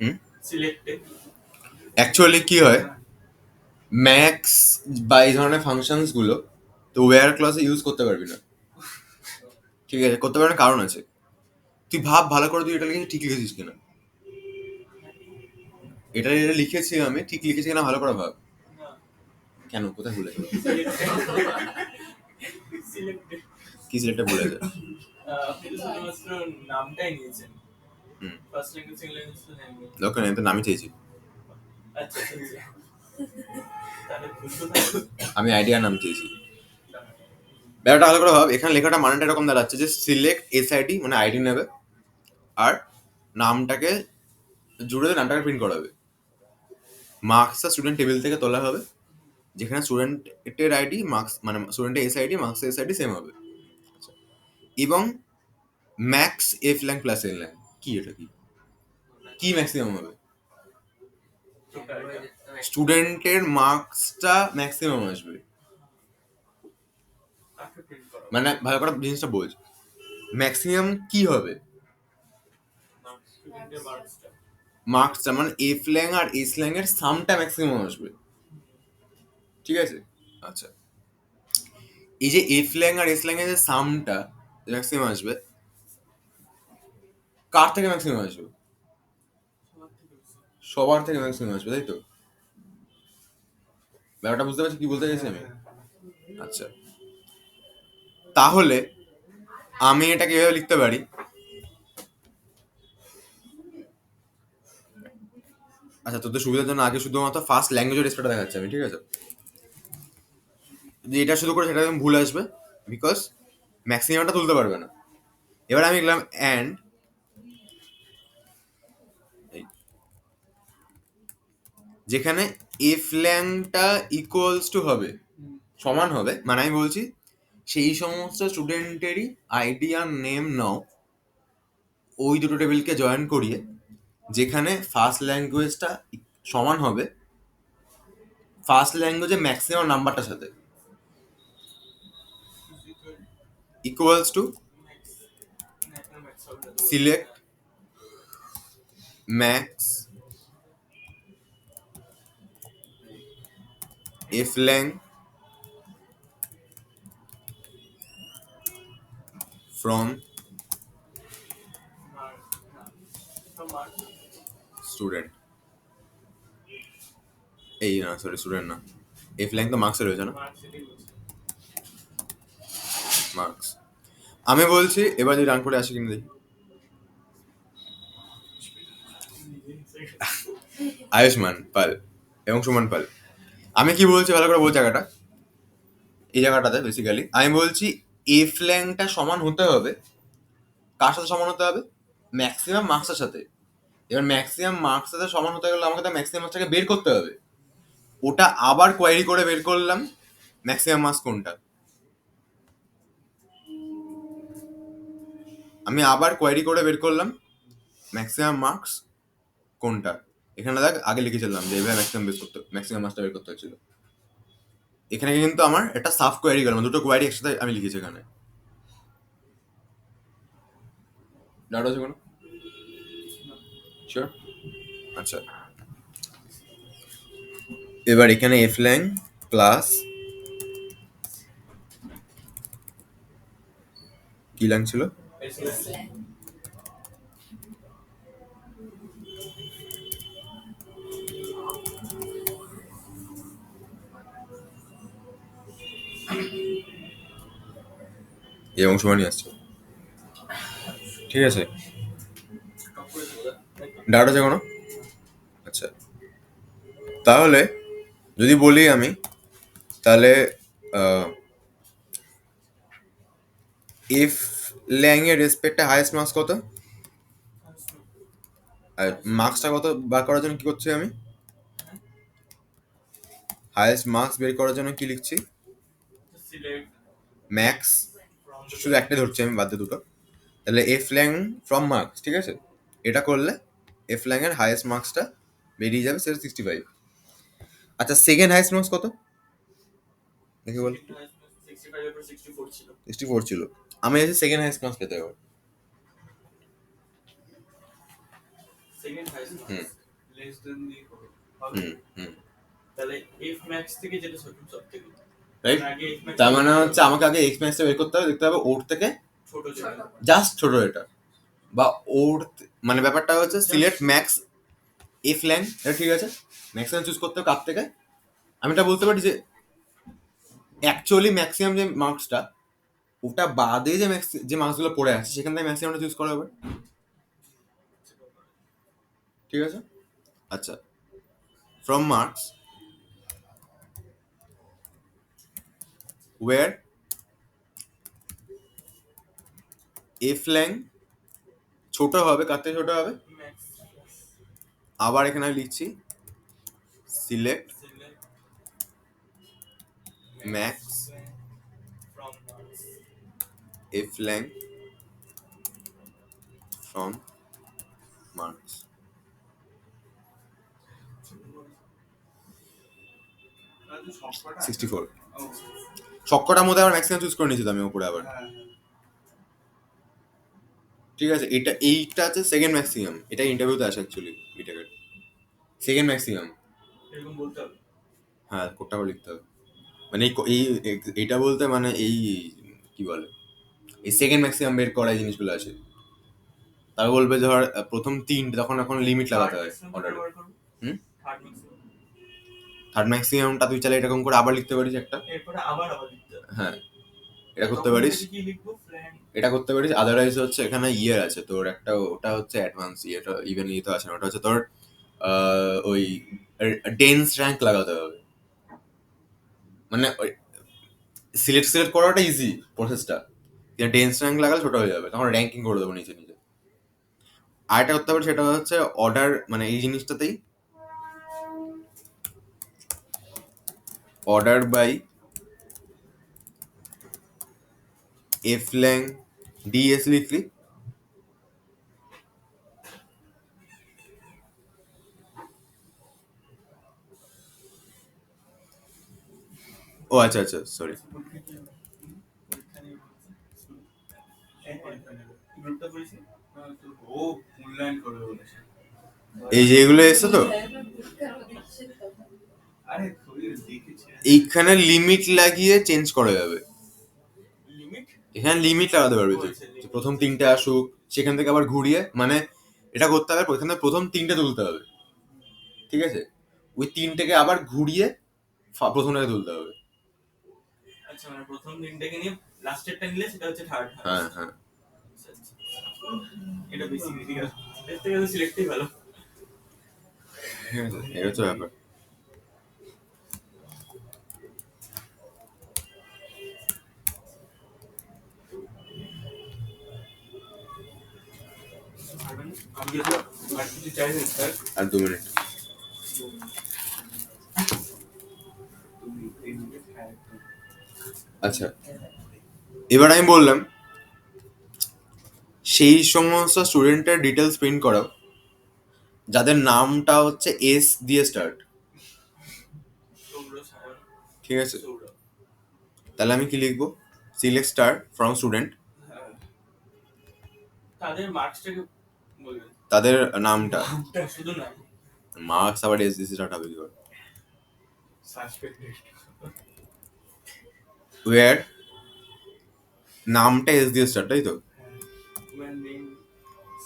হুম সিলেক্টে অ্যাকচুয়ালি কি হয়, ম্যাক্স বা এই ধরনের ফাংশনস গুলো তো ওয়্যার ক্লাসে ইউজ করতে পারবি না, ঠিক আছে? করতে পারবি না, কারণ আছে। তুই ভাব ভালো করে, তুই এটা লিখেছিস ঠিক লিখেছিস কিনা। এটা এটা লিখেছি আমি, ঠিক লিখেছি কিনা ভালো করে ভাব। না কেন, কোথায় ভুলে যাবে? সিলেক্টে কি সিলেক্টে ভুলে যায়? আপনি তো শুধুমাত্র নামটাই নিয়েছেন, হুম ফার্স্ট ল্যাঙ্গুয়েজ সেকেন্ড ল্যাঙ্গুয়েজ তো নেননি। দরকার নেই, তো নামই চেয়েছি। আচ্ছা ঠিক আছে, তাহলে ভুল তো থাকে। আমি আইডিয়ার নাম চেয়েছি। ব্যাপারটা ভালো করে ভাব, এখানে লেখাটা মানেটা এরকম দাঁড়াচ্ছে যে সিলেক্ট এসআইডি মানে আইডি নেবে, আর নামটাকে জুড়ে নামটাকে প্রিন্ট করাবে। মার্কসটা স্টুডেন্ট টেবিল থেকে তোলা হবে, যেখানে স্টুডেন্টের আইডি মার্কস মানে স্টুডেন্টের এসআইডি মার্কসের এসআইডি সেম হবে। এবং max F lang plus N ল্যাং, কি এটা কি কি ম্যাক্সিমাম হবে? স্টুডেন্টের মার্কসটা ম্যাক্সিমাম আসবে, তাকে প্রিন্ট করো মানে ভালো করে জিনিসটা বোঝ। ম্যাক্সিমাম কি হবে? স্টুডেন্টের মার্কসটা। মার্কসটা মানে এফ ল্যাং আর এস ল্যাং এর সামটা ম্যাক্সিমাম আসবে, ঠিক আছে? আচ্ছা, এই যে এফ ল্যাং আর এস ল্যাং এর যে সামটা ম্যাক্সিমাম আসবে, কার থেকে ম্যাক্সিমাম আসবে? সবার থেকে বেশি। সবার থেকে ম্যাক্সিমাম আসবে, তাই তো? ব্যাপারটা বুঝতে পারছি কি বলতে চাইছি আমি? আচ্ছা, তাহলে আমি এটাকে এভাবে লিখতে পারি। আচ্ছা, তোদের সুবিধার জন্য আগে শুধুমাত্র ফার্স্ট ল্যাঙ্গুয়েজের রেসপেক্টটা দেখাচ্ছি আমি, ঠিক আছে? যদি এটা শুরু করে সেটা একদম ভুল আসবে, বিকজ ম্যাক্সিমামটা তুলতে পারবে না। এবার আমি লিখলাম অ্যান্ড যেখানে এফ ল্যাংটা ইকুয়ালস টু হবে, সমান হবে, মানে আমি বলছি সেই সমস্ত স্টুডেন্টেরই আইডি আর নেম নাও, ওই দুটো টেবিলকে জয়েন করিয়ে যেখানে ফার্স্ট ল্যাঙ্গুয়েজটা সমান হবে ফার্স্ট ল্যাঙ্গুয়েজে ম্যাক্সিমাম নাম্বারটার সাথে, ইকুয়ালস টু ম্যাক্স না এখানে ম্যাক্স হবে না। Select max F lang from student. এই না, সরি, স্টুডেন্ট না, এফ ল্যাং তো মার্কসে রয়েছে না, মার্কস। আমি বলছি এবার যদি রান করে আসি কিনা দেখি। আয়ুষ্মান পাল এবং সুমন পাল। আমি কি বলছি ভালো করে বল জায়গাটা, এই জায়গাটাতে বেসিক্যালি আমি বলছি এফ ল্যাংটা সমান হতে হবে, কার সাথে সমান হতে হবে? ম্যাক্সিমাম মার্কসের সাথে। এবার ম্যাক্সিমাম মার্কসের সাথে সমান হতে গেলে আমাকে তো ম্যাক্সিমাম মার্কসটাকে বের করতে হবে, ওটা আবার কোয়ারি করে বের করলাম ম্যাক্সিমাম মার্কস কোনটা। আমি আবার কোয়ারি করে বের করলাম ম্যাক্সিমাম মার্কস কোনটা। এখানে দেখ আগে লিখেছিলাম যে এইভাবে ম্যাক্সিমাম মার্কসটা বের করতে হচ্ছিল। এখানে কিন্তু আমার একটা সাফ কোয়ারি গেল, দুটো কোয়ারি একসাথে আমি লিখেছি এখানে। ডাউট আছে কোনো? শিওর? আচ্ছা, এবার এখানে এফ ল্যাং প্লাস কি ল্যাং ছিল? Slang. এই অংশ মানে আসছে, ঠিক আছে? ডাউট আছে কোনো? আচ্ছা, তাহলে যদি বলি আমি, তাহলে এফ ল্যাং এর রেসপেক্টে হাইয়েস্ট মার্কস কত, আর মার্কসটা কত বার করার জন্য কি করছি আমি? হাইয়েস্ট মার্কস বের করার জন্য কি লিখছি? সিলেক্ট ম্যাক্স, ফ্রম শুধু একটা ধরছি আমি, বাদ দিয়ে দুটো। তাহলে এফ ল্যাং ফ্রম মার্কস, ঠিক আছে? এটা করলে এফ ল্যাং এর হাইয়েস্ট মার্কসটা বেরিয়ে যাবে, সেটা 65। আচ্ছা, সেকেন্ড হাইয়েস্ট মার্কস কত দেখি বল? 65 এর উপর 64 ছিল। 64 ছিল। আমি এসে সেকেন্ড হাইয়েস্ট মার্কস পেতে হবে। সেকেন্ড হাইস্ট হুম। লেস দেন দিয়ে করো হবে। হুম, তাহলে এফ ম্যাক্স থেকে যেটা ছোট সব থেকে রাইট। আগে এফ ম্যাক্স তার মানে হচ্ছে আমাকে আগে এক্স ম্যাক্সটা বের করতে হবে, দেখতে হবে ওর থেকে ছোট যেটা জাস্ট ছোট এটা, বা ওর মানে ব্যাপারটা হচ্ছে সিলেক্ট ম্যাক্স এফ ল্যাং, এটা ঠিক আছে। ম্যাক্সিমাম চুজ করতে হবে কার থেকে? আমি এটা বলতে পারি যে অ্যাকচুয়ালি ম্যাক্সিমাম যে মার্কসটা, ওটা বাদে যে যে মার্কসগুলো পড়ে আছে সেখান থেকে ম্যাক্সিমামটা চুজ করা হবে, ঠিক আছে? আচ্ছা, ফ্রম মার্কস ওয়ার এফ ল্যাং ছোট হবে, কার থেকে ছোট হবে? ম্যাক্স আবার এখানে আমি লিখছি select select max from marks F lang from marks. তাহলে সবকটা 64 ও, সবকটার মধ্যে আবার ম্যাক্সিমাম চুজ করে নিয়েছি তো আমি উপরে আবার, হ্যাঁ ঠিক আছে? এইটা আছে সেকেন্ড ম্যাক্সিমাম, এটা ইন্টারভিউতে আসে অ্যাকচুয়ালি বিটেকের সেকেন্ড ম্যাক্সিমাম। এরকম বলতে হবে। হ্যাঁ, কোডটা আবার লিখতে হবে, মানে এইটা বলতে মানে এই কি বলে, এই সেকেন্ড ম্যাক্সিমাম বের করা এই জিনিসগুলো আছে। তারপর বলবে ধর প্রথম তিনটে, তখন এখন লিমিট লাগাতে হয় অর্ডারে। হুম? থার্ড ম্যাক্সিমাম থার্ড ম্যাক্সিমামটা তুই চাইলে এরকম করে আবার লিখতে পারিস একটা। এরপরে আবার লিখতে হবে। হ্যাঁ, এটা করতে তখন পারিস, যদি কি লিখবো ফ্ল্যাং এটা করতে পারিস। আদারওয়াইজ হচ্ছে এখানে ইয়ের আছে তোর একটা, ওটা হচ্ছে অ্যাডভান্স ইয়েটা, ইভেন ইয়ে আছে না, ওটা হচ্ছে তোর ওই ডেন্স র্যাঙ্ক লাগাতে হবে। মানে সিলেক্ট করাটা ইজি প্রসেসটা, ডেন্স র্যাঙ্ক লাগালে ছোট হয়ে যাবে, তখন র্যাঙ্কিং করে দেবো নিচে নিচে। আর একটা করতে পারি, সেটা হচ্ছে অর্ডার, মানে এই জিনিসটাতেই order by F lang DS লিখলি, ও আচ্ছা আচ্ছা সরি, গ্রুপটা করেছি হ্যাঁ, তো ও মূল্যায়ন করবে বলেছে। এই যে এগুলো এসছে তো, আরে তুই দেখেছি এইখানে লিমিট লাগিয়ে চেঞ্জ করা যাবে। লিমিট এখানে লিমিট লাগাতে পারবি তুই, যে প্রথম তিনটে আসুক, সেখান থেকে আবার ঘুরিয়ে, মানে এটা করতে হবে, এখানে প্রথম তিনটে তুলতে হবে, ঠিক আছে? ওই তিনটেকে আবার ঘুরিয়ে প্রথমটাকে তুলতে হবে। আচ্ছা মানে প্রথম তিনটাকে নিয়ে লাস্টেরটা নিলে সেটা হচ্ছে থার্ড। হ্যাঁ হ্যাঁ, এটা বেশি ক্রিটিক্যাল, এর থেকে তো সিলেক্টই ভালো। ঠিক আছে, এই হচ্ছে ব্যাপার। আমি যদি আর কিছু চাইছেন স্যার? আর 2 মিনিট। তুমি এই মিনিট হ্যাঁ আচ্ছা, এবার আমি বললাম সেই সমস্ত স্টুডেন্টের ডিটেলস প্রিন্ট করাও যাদের নামটা হচ্ছে এস দিয়ে স্টার্ট, সৌম্য, সায়ন, ঠিক আছে? সৌরভ। তাহলে আমি কি লিখবো? সিলেক্ট স্টার ফ্রম স্টুডেন্ট, হ্যাঁ। তাদের মার্কসটাকে বলবেন, তাদের নামটা, শুধু না। মার্কস আবার এস দিয়ে স্টার্ট হবে কি করে? সাসপেক্টেড। ওয়ার নামটা এস দিয়ে স্টার্ট, তাই তো? When name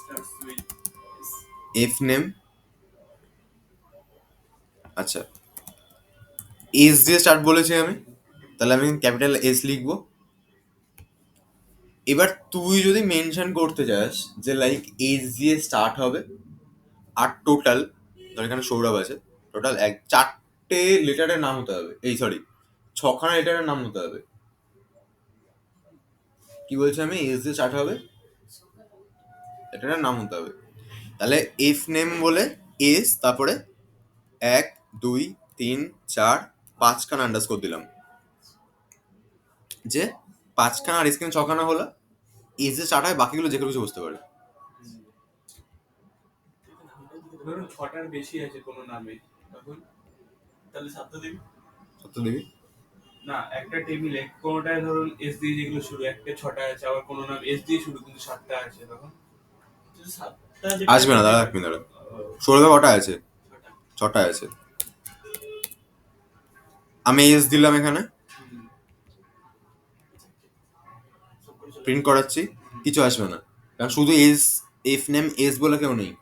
starts with S. F name, আচ্ছা এস দিয়ে স্টার্ট বলেছি আমি, তাহলে আমি ক্যাপিটাল এস লিখবো। এবার তুই যদি মেনশন করতে চাস যে লাইক এস দিয়ে স্টার্ট হবে আর টোটাল, ধর এখানে সৌরভ আছে, টোটাল 4টে লেটারের নাম হতে হবে, এই সরি 6খানা লেটারের নাম হতে হবে। কি বলছি আমি? এস দিয়ে স্টার্ট হবে, লেটারের নাম হতে হবে। তাহলে এফ নেম বলে এস, তারপরে 1 2 3 4 5খানা আন্ডারস্কোর দিলাম, যে 5খানা আর স্ক্রিন 6খানা হলো এস দিয়ে স্টার্ট হয়, বাকিগুলো যে কোনো কিছু বুঝতে পারে। ধরুন 6টার বেশি আছে কোনো নামে, তখন তাহলে সাতটা দিবি। সত্য দিবি? না, একটা টেবিলে কোনোটায় ধরুন এস দিয়ে যেগুলো শুরু, একটা 6টা আছে, আবার কোনো নাম এস দিয়ে শুরু কিন্তু 7টা আছে, তখন যদি সাতটা আসবে না, দাঁড়া এক মিনিট দাঁড়া। সৌরভে কটা আছে? 6টা আছে। আমি এস দিলাম এখানে, প্রিন্ট করাচ্ছি, কিছু আসবে না, কারণ শুধু এস, এফ নেম এস বলে কেউ নেই,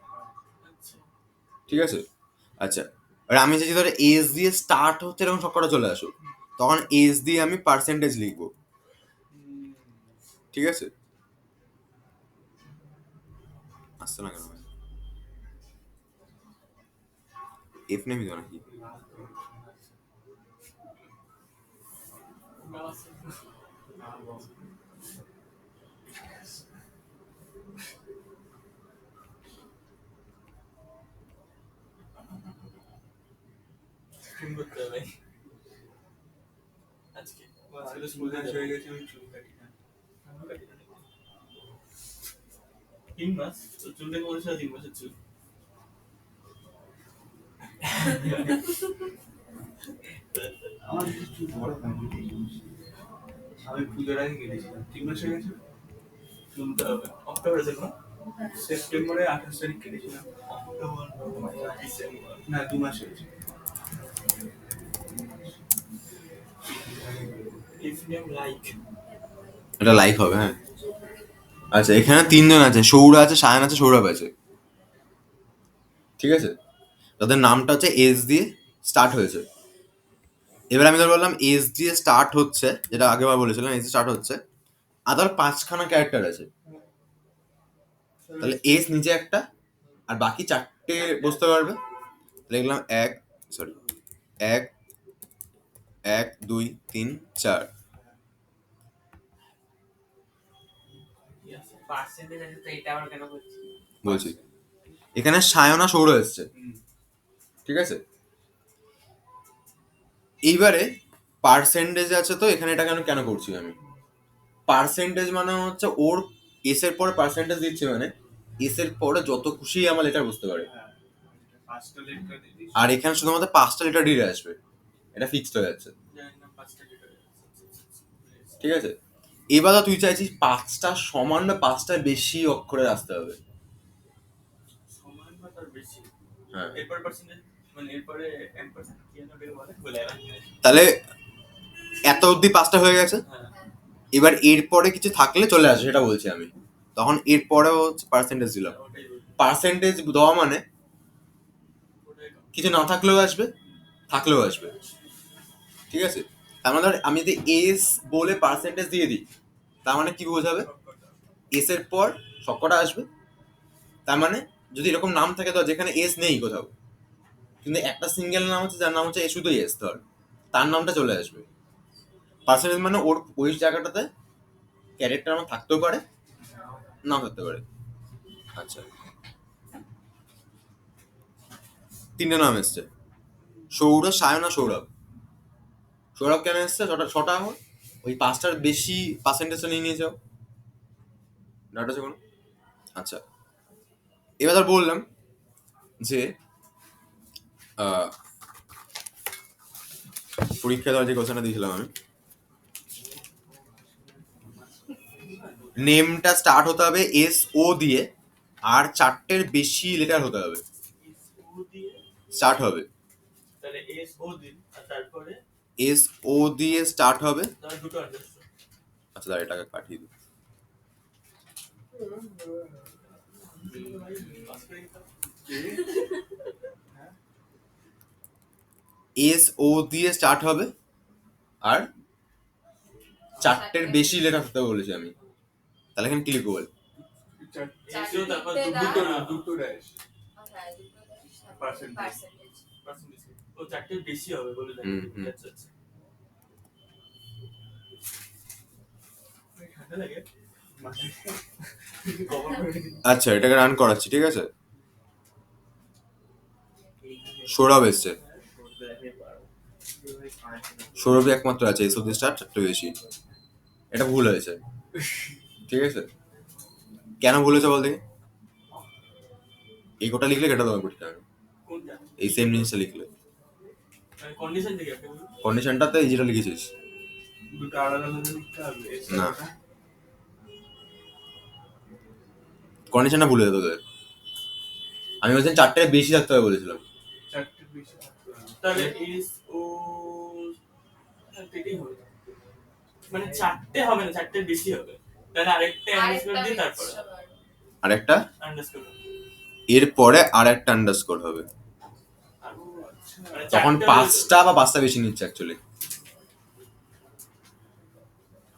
ঠিক আছে? আচ্ছা, আর আমি চাইছি ধরে এস দিয়ে স্টার্ট হচ্ছে এরকম সবকটা চলে আসুক, তখন এস দিয়ে আমি পার্সেন্টেজ লিখবো, ঠিক আছে? আসছে না কেন? এফ নেমই তো নাকি? স্ক্রিন করতে হবে আজকে। আজকে স্কুল শেষ হয়ে গেছে, আমি চুল কাটি না। 3 মাস তোর চুলটা করেছে, 3 মাসের চুল। আমার কিছু চুল বড় হয়নি, আমি পুজোর আগে কেটেছিলাম। 3 মাস হয়ে গেছে। চুলটা হবে অক্টোবরে দেখো, সেপ্টেম্বরে 28 তারিখ কেটেছিলাম। October, December. না, 2 মাস হয়েছে। ইফ নেম লাইক, এটা লাইক হবে, হ্যাঁ। আচ্ছা, এখানে 3জন আছে, সৌর আছে, সায়ন আছে, সৌরভ আছে, ঠিক আছে? তাদের নামটা হচ্ছে এস দিয়ে স্টার্ট হয়েছে। এবার আমি ধর বললাম এস দিয়ে স্টার্ট হচ্ছে, যেটা আগেবার বলেছিলাম এস দিয়ে স্টার্ট হচ্ছে, আদার 5খানা ক্যারেক্টার আছে, তাহলে এস নিচে একটা আর বাকি 4টে বুঝতে পারবে। লিখলাম 1 2 3 4, পার্সেন্টেজ আছে তো এটা আবার কেন করছি? বলছি এখানে সায়না সৌর এসছে, ঠিক আছে? এইবারে পার্সেন্টেজ আছে, তো এখানে এটা কেন কেন করছি আমি? পার্সেন্টেজ মানে হচ্ছে ওর এস এর পরে পার্সেন্টেজ দিচ্ছে, মানে এস এর পরে যত খুশি আমার লেটার বুঝতে পারে, হ্যাঁ, 5টা লেটার দিয়েছি। আর এখানে শুধুমাত্র 5টা লেটার ডিরে আসবে, এটা ফিক্সড হয়ে যাচ্ছে, জানি না 5টা ডেটা। ঠিক আছে? এবার তুই চাইছিস 5টা সমান না 5টার বেশি অক্ষরের আসতে হবে? সমান বা তার বেশি। হ্যাঁ, এরপর পার্সেন্টেজ মানে এরপরে এম% কি না বের বলে তাহলে এত অবধি 5টা হয়ে গেছে। হ্যাঁ, এবার এরপরে কিছু থাকলে চলে আসে, সেটা বলছি আমি, তখন এরপরেও পার্সেন্টেজ দিলাম। ওটাই বলি, পার্সেন্টেজ দেওয়া মানে ওটাই কিছু না থাকলেও আসবে, থাকলেও আসবে, ঠিক আছে? তার মানে ধর আমি যদি এস বলে পার্সেন্টেজ দিয়ে দিই, তার মানে কি বোঝাবে? সবকটা। এস এর পর সবকটা আসবে, তার মানে যদি এরকম নাম থাকে তো যেখানে এস নেই কোথাও, কিন্তু একটা সিঙ্গেল নাম হচ্ছে যার নাম হচ্ছে শুধু এস, ধর তার নামটা চলে আসবে। পার্সেন্টেজ মানে ওর ওই জায়গাটাতে ক্যারেক্টার আমার থাকতেও পারে, নাও থাকতে পারে। আচ্ছা, 3টে নাম এসছে, সৌরভ, সায়ন আর সৌরভ। সৌরভ কেন এসছে? 6টা আমার ওই 5টার বেশি পার্সেন্টেজটা নিয়ে যাও, ডাটা আছে কোনো? আচ্ছা, এবার ধর বললাম যে পরীক্ষা দেওয়ার যে কোশ্চেনটা দিয়েছিলাম আমি, নেমটা স্টার্ট হতে হবে এস ও দিয়ে, আর 4টের বেশি লেটার হতে হবে, ও দিয়ে স্টার্ট হবে তাহলে এস ও দিন আর তারপরে এস ও দিয়ে স্টার্ট হবে। তার দুটো আন্ডারস্ট্যান্ড। আচ্ছা দাঁড়িয়ে টাকা কাটিয়ে দিই। পাস করে দিতাম। এস ও দিয়ে স্টার্ট হবে, আর 4টের বেশি লেখা থাকতে বলেছি আমি, তাহলে এখানে কি লিখবো বল? এসও তারপর দুটো দুটো ড্যাশ হ্যাঁ, দুটো dash, তারপর Percentage. percentage। পার্সেন্টেজ ও 4টের বেশি হবে বলে দেন। হুম, হুম। আচ্ছা আচ্ছা ঠান্ডা লাগে কভার করে দিন। আচ্ছা এটাকে রান করাচ্ছি, ঠিক আছে? সৌরভ এসছে, সৌরভই একমাত্র আছে এস ও দিয়ে স্টার্ট, 4টে বেশি। এটা ভুল হয়েছে, ঠিক আছে? কেন ভুল হয়েছে বল দেখি? এই কোটা লিখলে কেটে দেবো পরীক্ষা আমি, কোনটা এই সেম জিনিসটা লিখলে। মানে কন্ডিশন থেকে আপনি বলুন। কন্ডিশনটাতে এই যেটা লিখেছিস দুটো আলাদা আলাদা লিখতে হবে না, কন্ডিশনটা ভুলে যেত তোদের। আমি বলছিলাম 4টের বেশি থাকতে হবে বলেছিলাম। চারটে বেশি থাকতে হবে। তাহলে এস ও এটাই হবে, মানে 4টে হবে না, 4টের বেশি হবে। তাহলে আরেকটা আন্ডারস্কোর দিয়ে তারপরে extra বার। আর একটা আন্ডারস্কোর এর পরে আর একটা আন্ডারস্কোর হবে, মানে তখন 4টে 5টা বা 5টা বেশি নিচ্ছে অ্যাকচুয়ালি,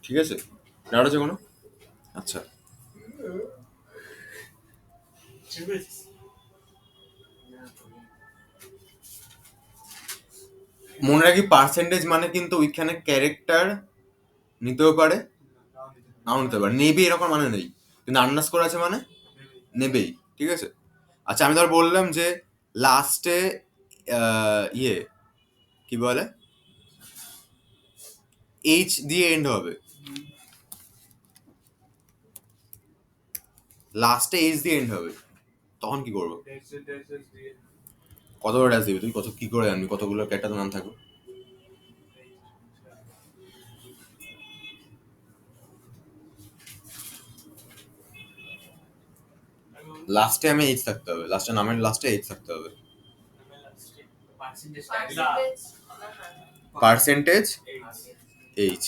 ঠিক আছে? ডাউট আছে কোনো? আচ্ছা মনে রাখি পার্সেন্টেজ মানে কিন্তু ওইখানে ক্যারেক্টার নিতেও পারে, নাও নিতে পারে, নেবে এরকম মানে নেই, কিন্তু আন্ডারস্কোর আছে মানে নেবেই, ঠিক আছে? আচ্ছা আমি ধর বললাম যে লাস্টে ইয়ে কি বলে এইচ দিয়ে এন্ড হবে, লাস্টে এইচ দিয়ে এন্ড হবে, তখন কি করবো? ড্যাশ ড্যাশ ড্যাশ দিয়ে কত ড্যাশ দিবি তুই? কত কি করে জানবি কতগুলো ক্যারেক্টার নাম থাকবে? লাস্টে আমি এইচ থাকতে হবে, লাস্টে নামের লাস্টে এইচ থাকতে হবে, পার্সেন্টেজ Percentage, পার্সেন্টেজ এইচ,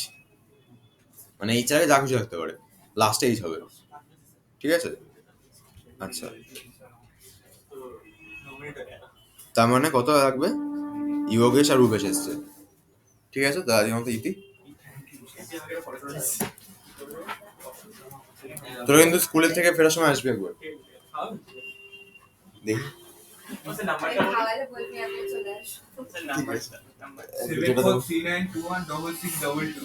মানে এইচ আগে যা খুশি থাকতে পারে, লাস্টে এইচ হবে, ঠিক আছে? আচ্ছা তার মানে কত লাগবে? যোগেশ আর রূপেশ এসছে, ঠিক আছে? তো আজকের মতো ইতি। তোরা কিন্তু স্কুলের থেকে ফেরার সময় আসবি একবার, দেখি নাম্বারটা বলুন। খাওয়ালে বলবি আমি চলে আসবো। Seven four three nine two one double six double two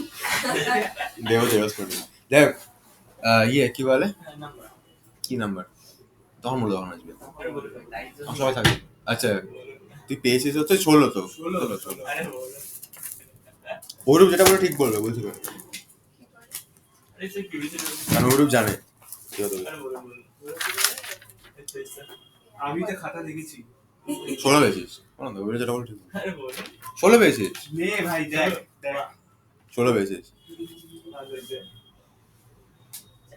দেব দেবস করবি, দেখ ইয়ে কি বলে নাম্বার কি নাম্বার তখন বলো, তখন আসবে, আরে বলুন। তখন সবাই থাকবে। আচ্ছা তুই পেয়েছিস হচ্ছে 16 তো, 16 আরে বলুন। অরূপ যেটা বলে ঠিক বলবে, বুঝতে পারবে, আরে সে কি হয়েছে? কারণ অরূপ জানে কি হতে আরে বলুন বলুন। আচ্ছা আচ্ছা আমি তো খাতা দেখেছি 16 পেয়েছিস, বলো তো, অরূপ যেটা বলে ঠিক বলবে। আরে বলুন। 16 পেয়েছিস, নে ভাই দেখ দেখ 16 পেয়েছিস।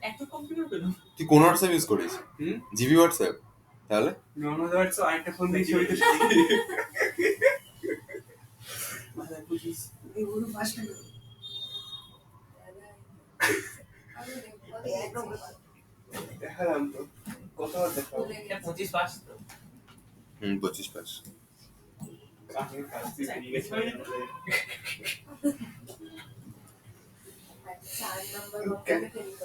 এত কম্পিউটার পেল? তুই কোন হোয়াটসঅ্যাপ ইউজ করিস? হুম জিবি হোয়াটসঅ্যাপ? তাহলে নর্মাল ওয়ার্ডস আরেকটা ফোন দিয়ে ছবিটা দেখালাম তো কত দেখালাম এটা 25 পাস তো 25 পাস। কাহিনী কাজটি বেরিয়ে গেছে চার নাম্বার মধ্যে ফেল করতে।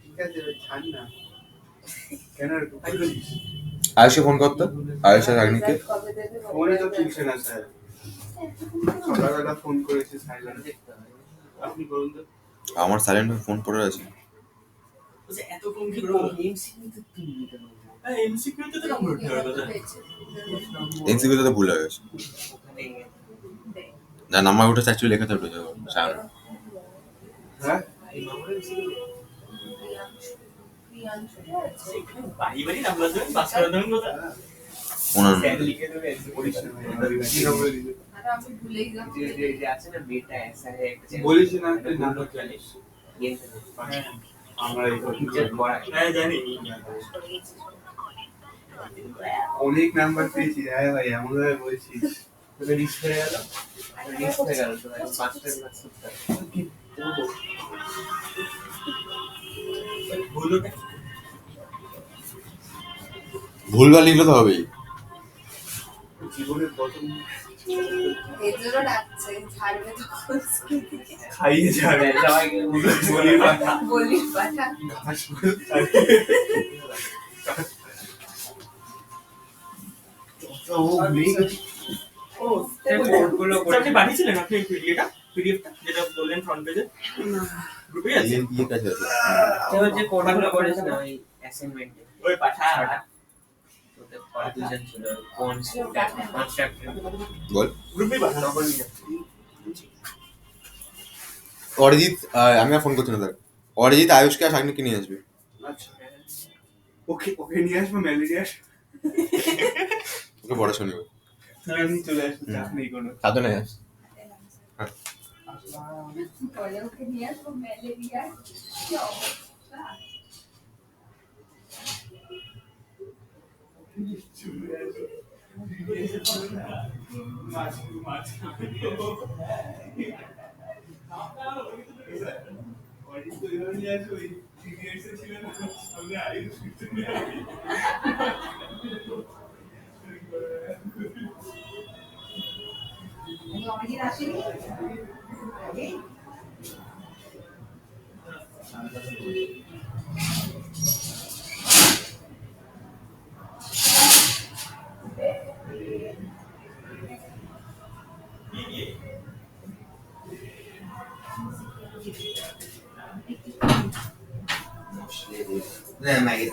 ঠিক আছে ছাড় না কেন রে তুই করছিস আয়ুষে ফোন করতো, আয়ুষ আর আগ্নিকে। Result কবে দেবে ফোনে তো তুলছে না স্যার সকালবেলা ফোন করেছে সাইলেন্ট দেখতে হবে আপনি বলুন তো আমার সাইলেন্ট ফোন করে আছে, বলছে এত কম্পিউটার এমসিকিউ তো তুই নিতে পারবি হ্যাঁ এমসিকিউ তে তো নাম্বার উঠে গেল না। এনসিকিউ তে ভুল হয়ে গেছে, ওখানে না নাম্বার উঠে অ্যাকচুয়ালি লেখাতে উঠে যাবে সামনে। হ্যাঁ এই মামুরের এমসিকিউ প্রিয়াংশু আছে? বাড়ি বাড়ি নাম্বার দেবেন, পাস করে দেবেন কোথায়? ওনার স্যার লিখে দেবে পরীক্ষা কি নম্বর দিবে আর আমি ভুলেই যাবো। যে আছে না বেটা ऐसा है বলিস না তুই নাম জানিস ये হ্যাঁ, আমরা এই টিচার পড়া হ্যাঁ জানি। অনেক নাম্বার পেয়েছি হ্যাঁ ভাই এমন ভাবে বলছিস তোকে রিস্ক হয়ে গেল রিস্ক হয়ে গেল তো পাঁচটা ক্লাস করতে ভুলোটা ভুলভাল লিখলে তো হবেই। জীবনের প্রথম এর জন্য ডাকছে, ছাড়বে তখন স্কুল থেকে। খাইয়ে যাবে সবাইকে বলির পাঠা বলির পাঠা। ঘাস ও মেয়ে ও, নোটগুলো স্যার, আপনি পাঠিয়েছিলেন আপনি পিডিএফটা যেটা বললেন ফ্রন্ট পেজে গ্রুপে আছে ইয়ে কাছে আছে। যে কোডগুলো করেছে না ওই অ্যাসাইনমেন্টে ওই পাঠা ওতে পড়া দুজন ছিল কনস্ট্রাক্টর বল। গ্রুপে পাঠা অরিজিৎ আমি আর ফোন করছি না তার। অরিজিৎ আয়ুষকে আর শাগনিককে নিয়ে আসবে। আচ্ছা ওকে ওকে নিয়ে আসবো ম্যালেরিয়া ওকে পড়াশোনা নেবে। তাহলে আমি চলে আসবো চাপ নেই কোনো সাধু নাই আস। বলে ওকে নিয়ে আসবো ম্যালেরিয়া। কি অবস্থা? অনেকদিন আসেনি? না ম্যাগি।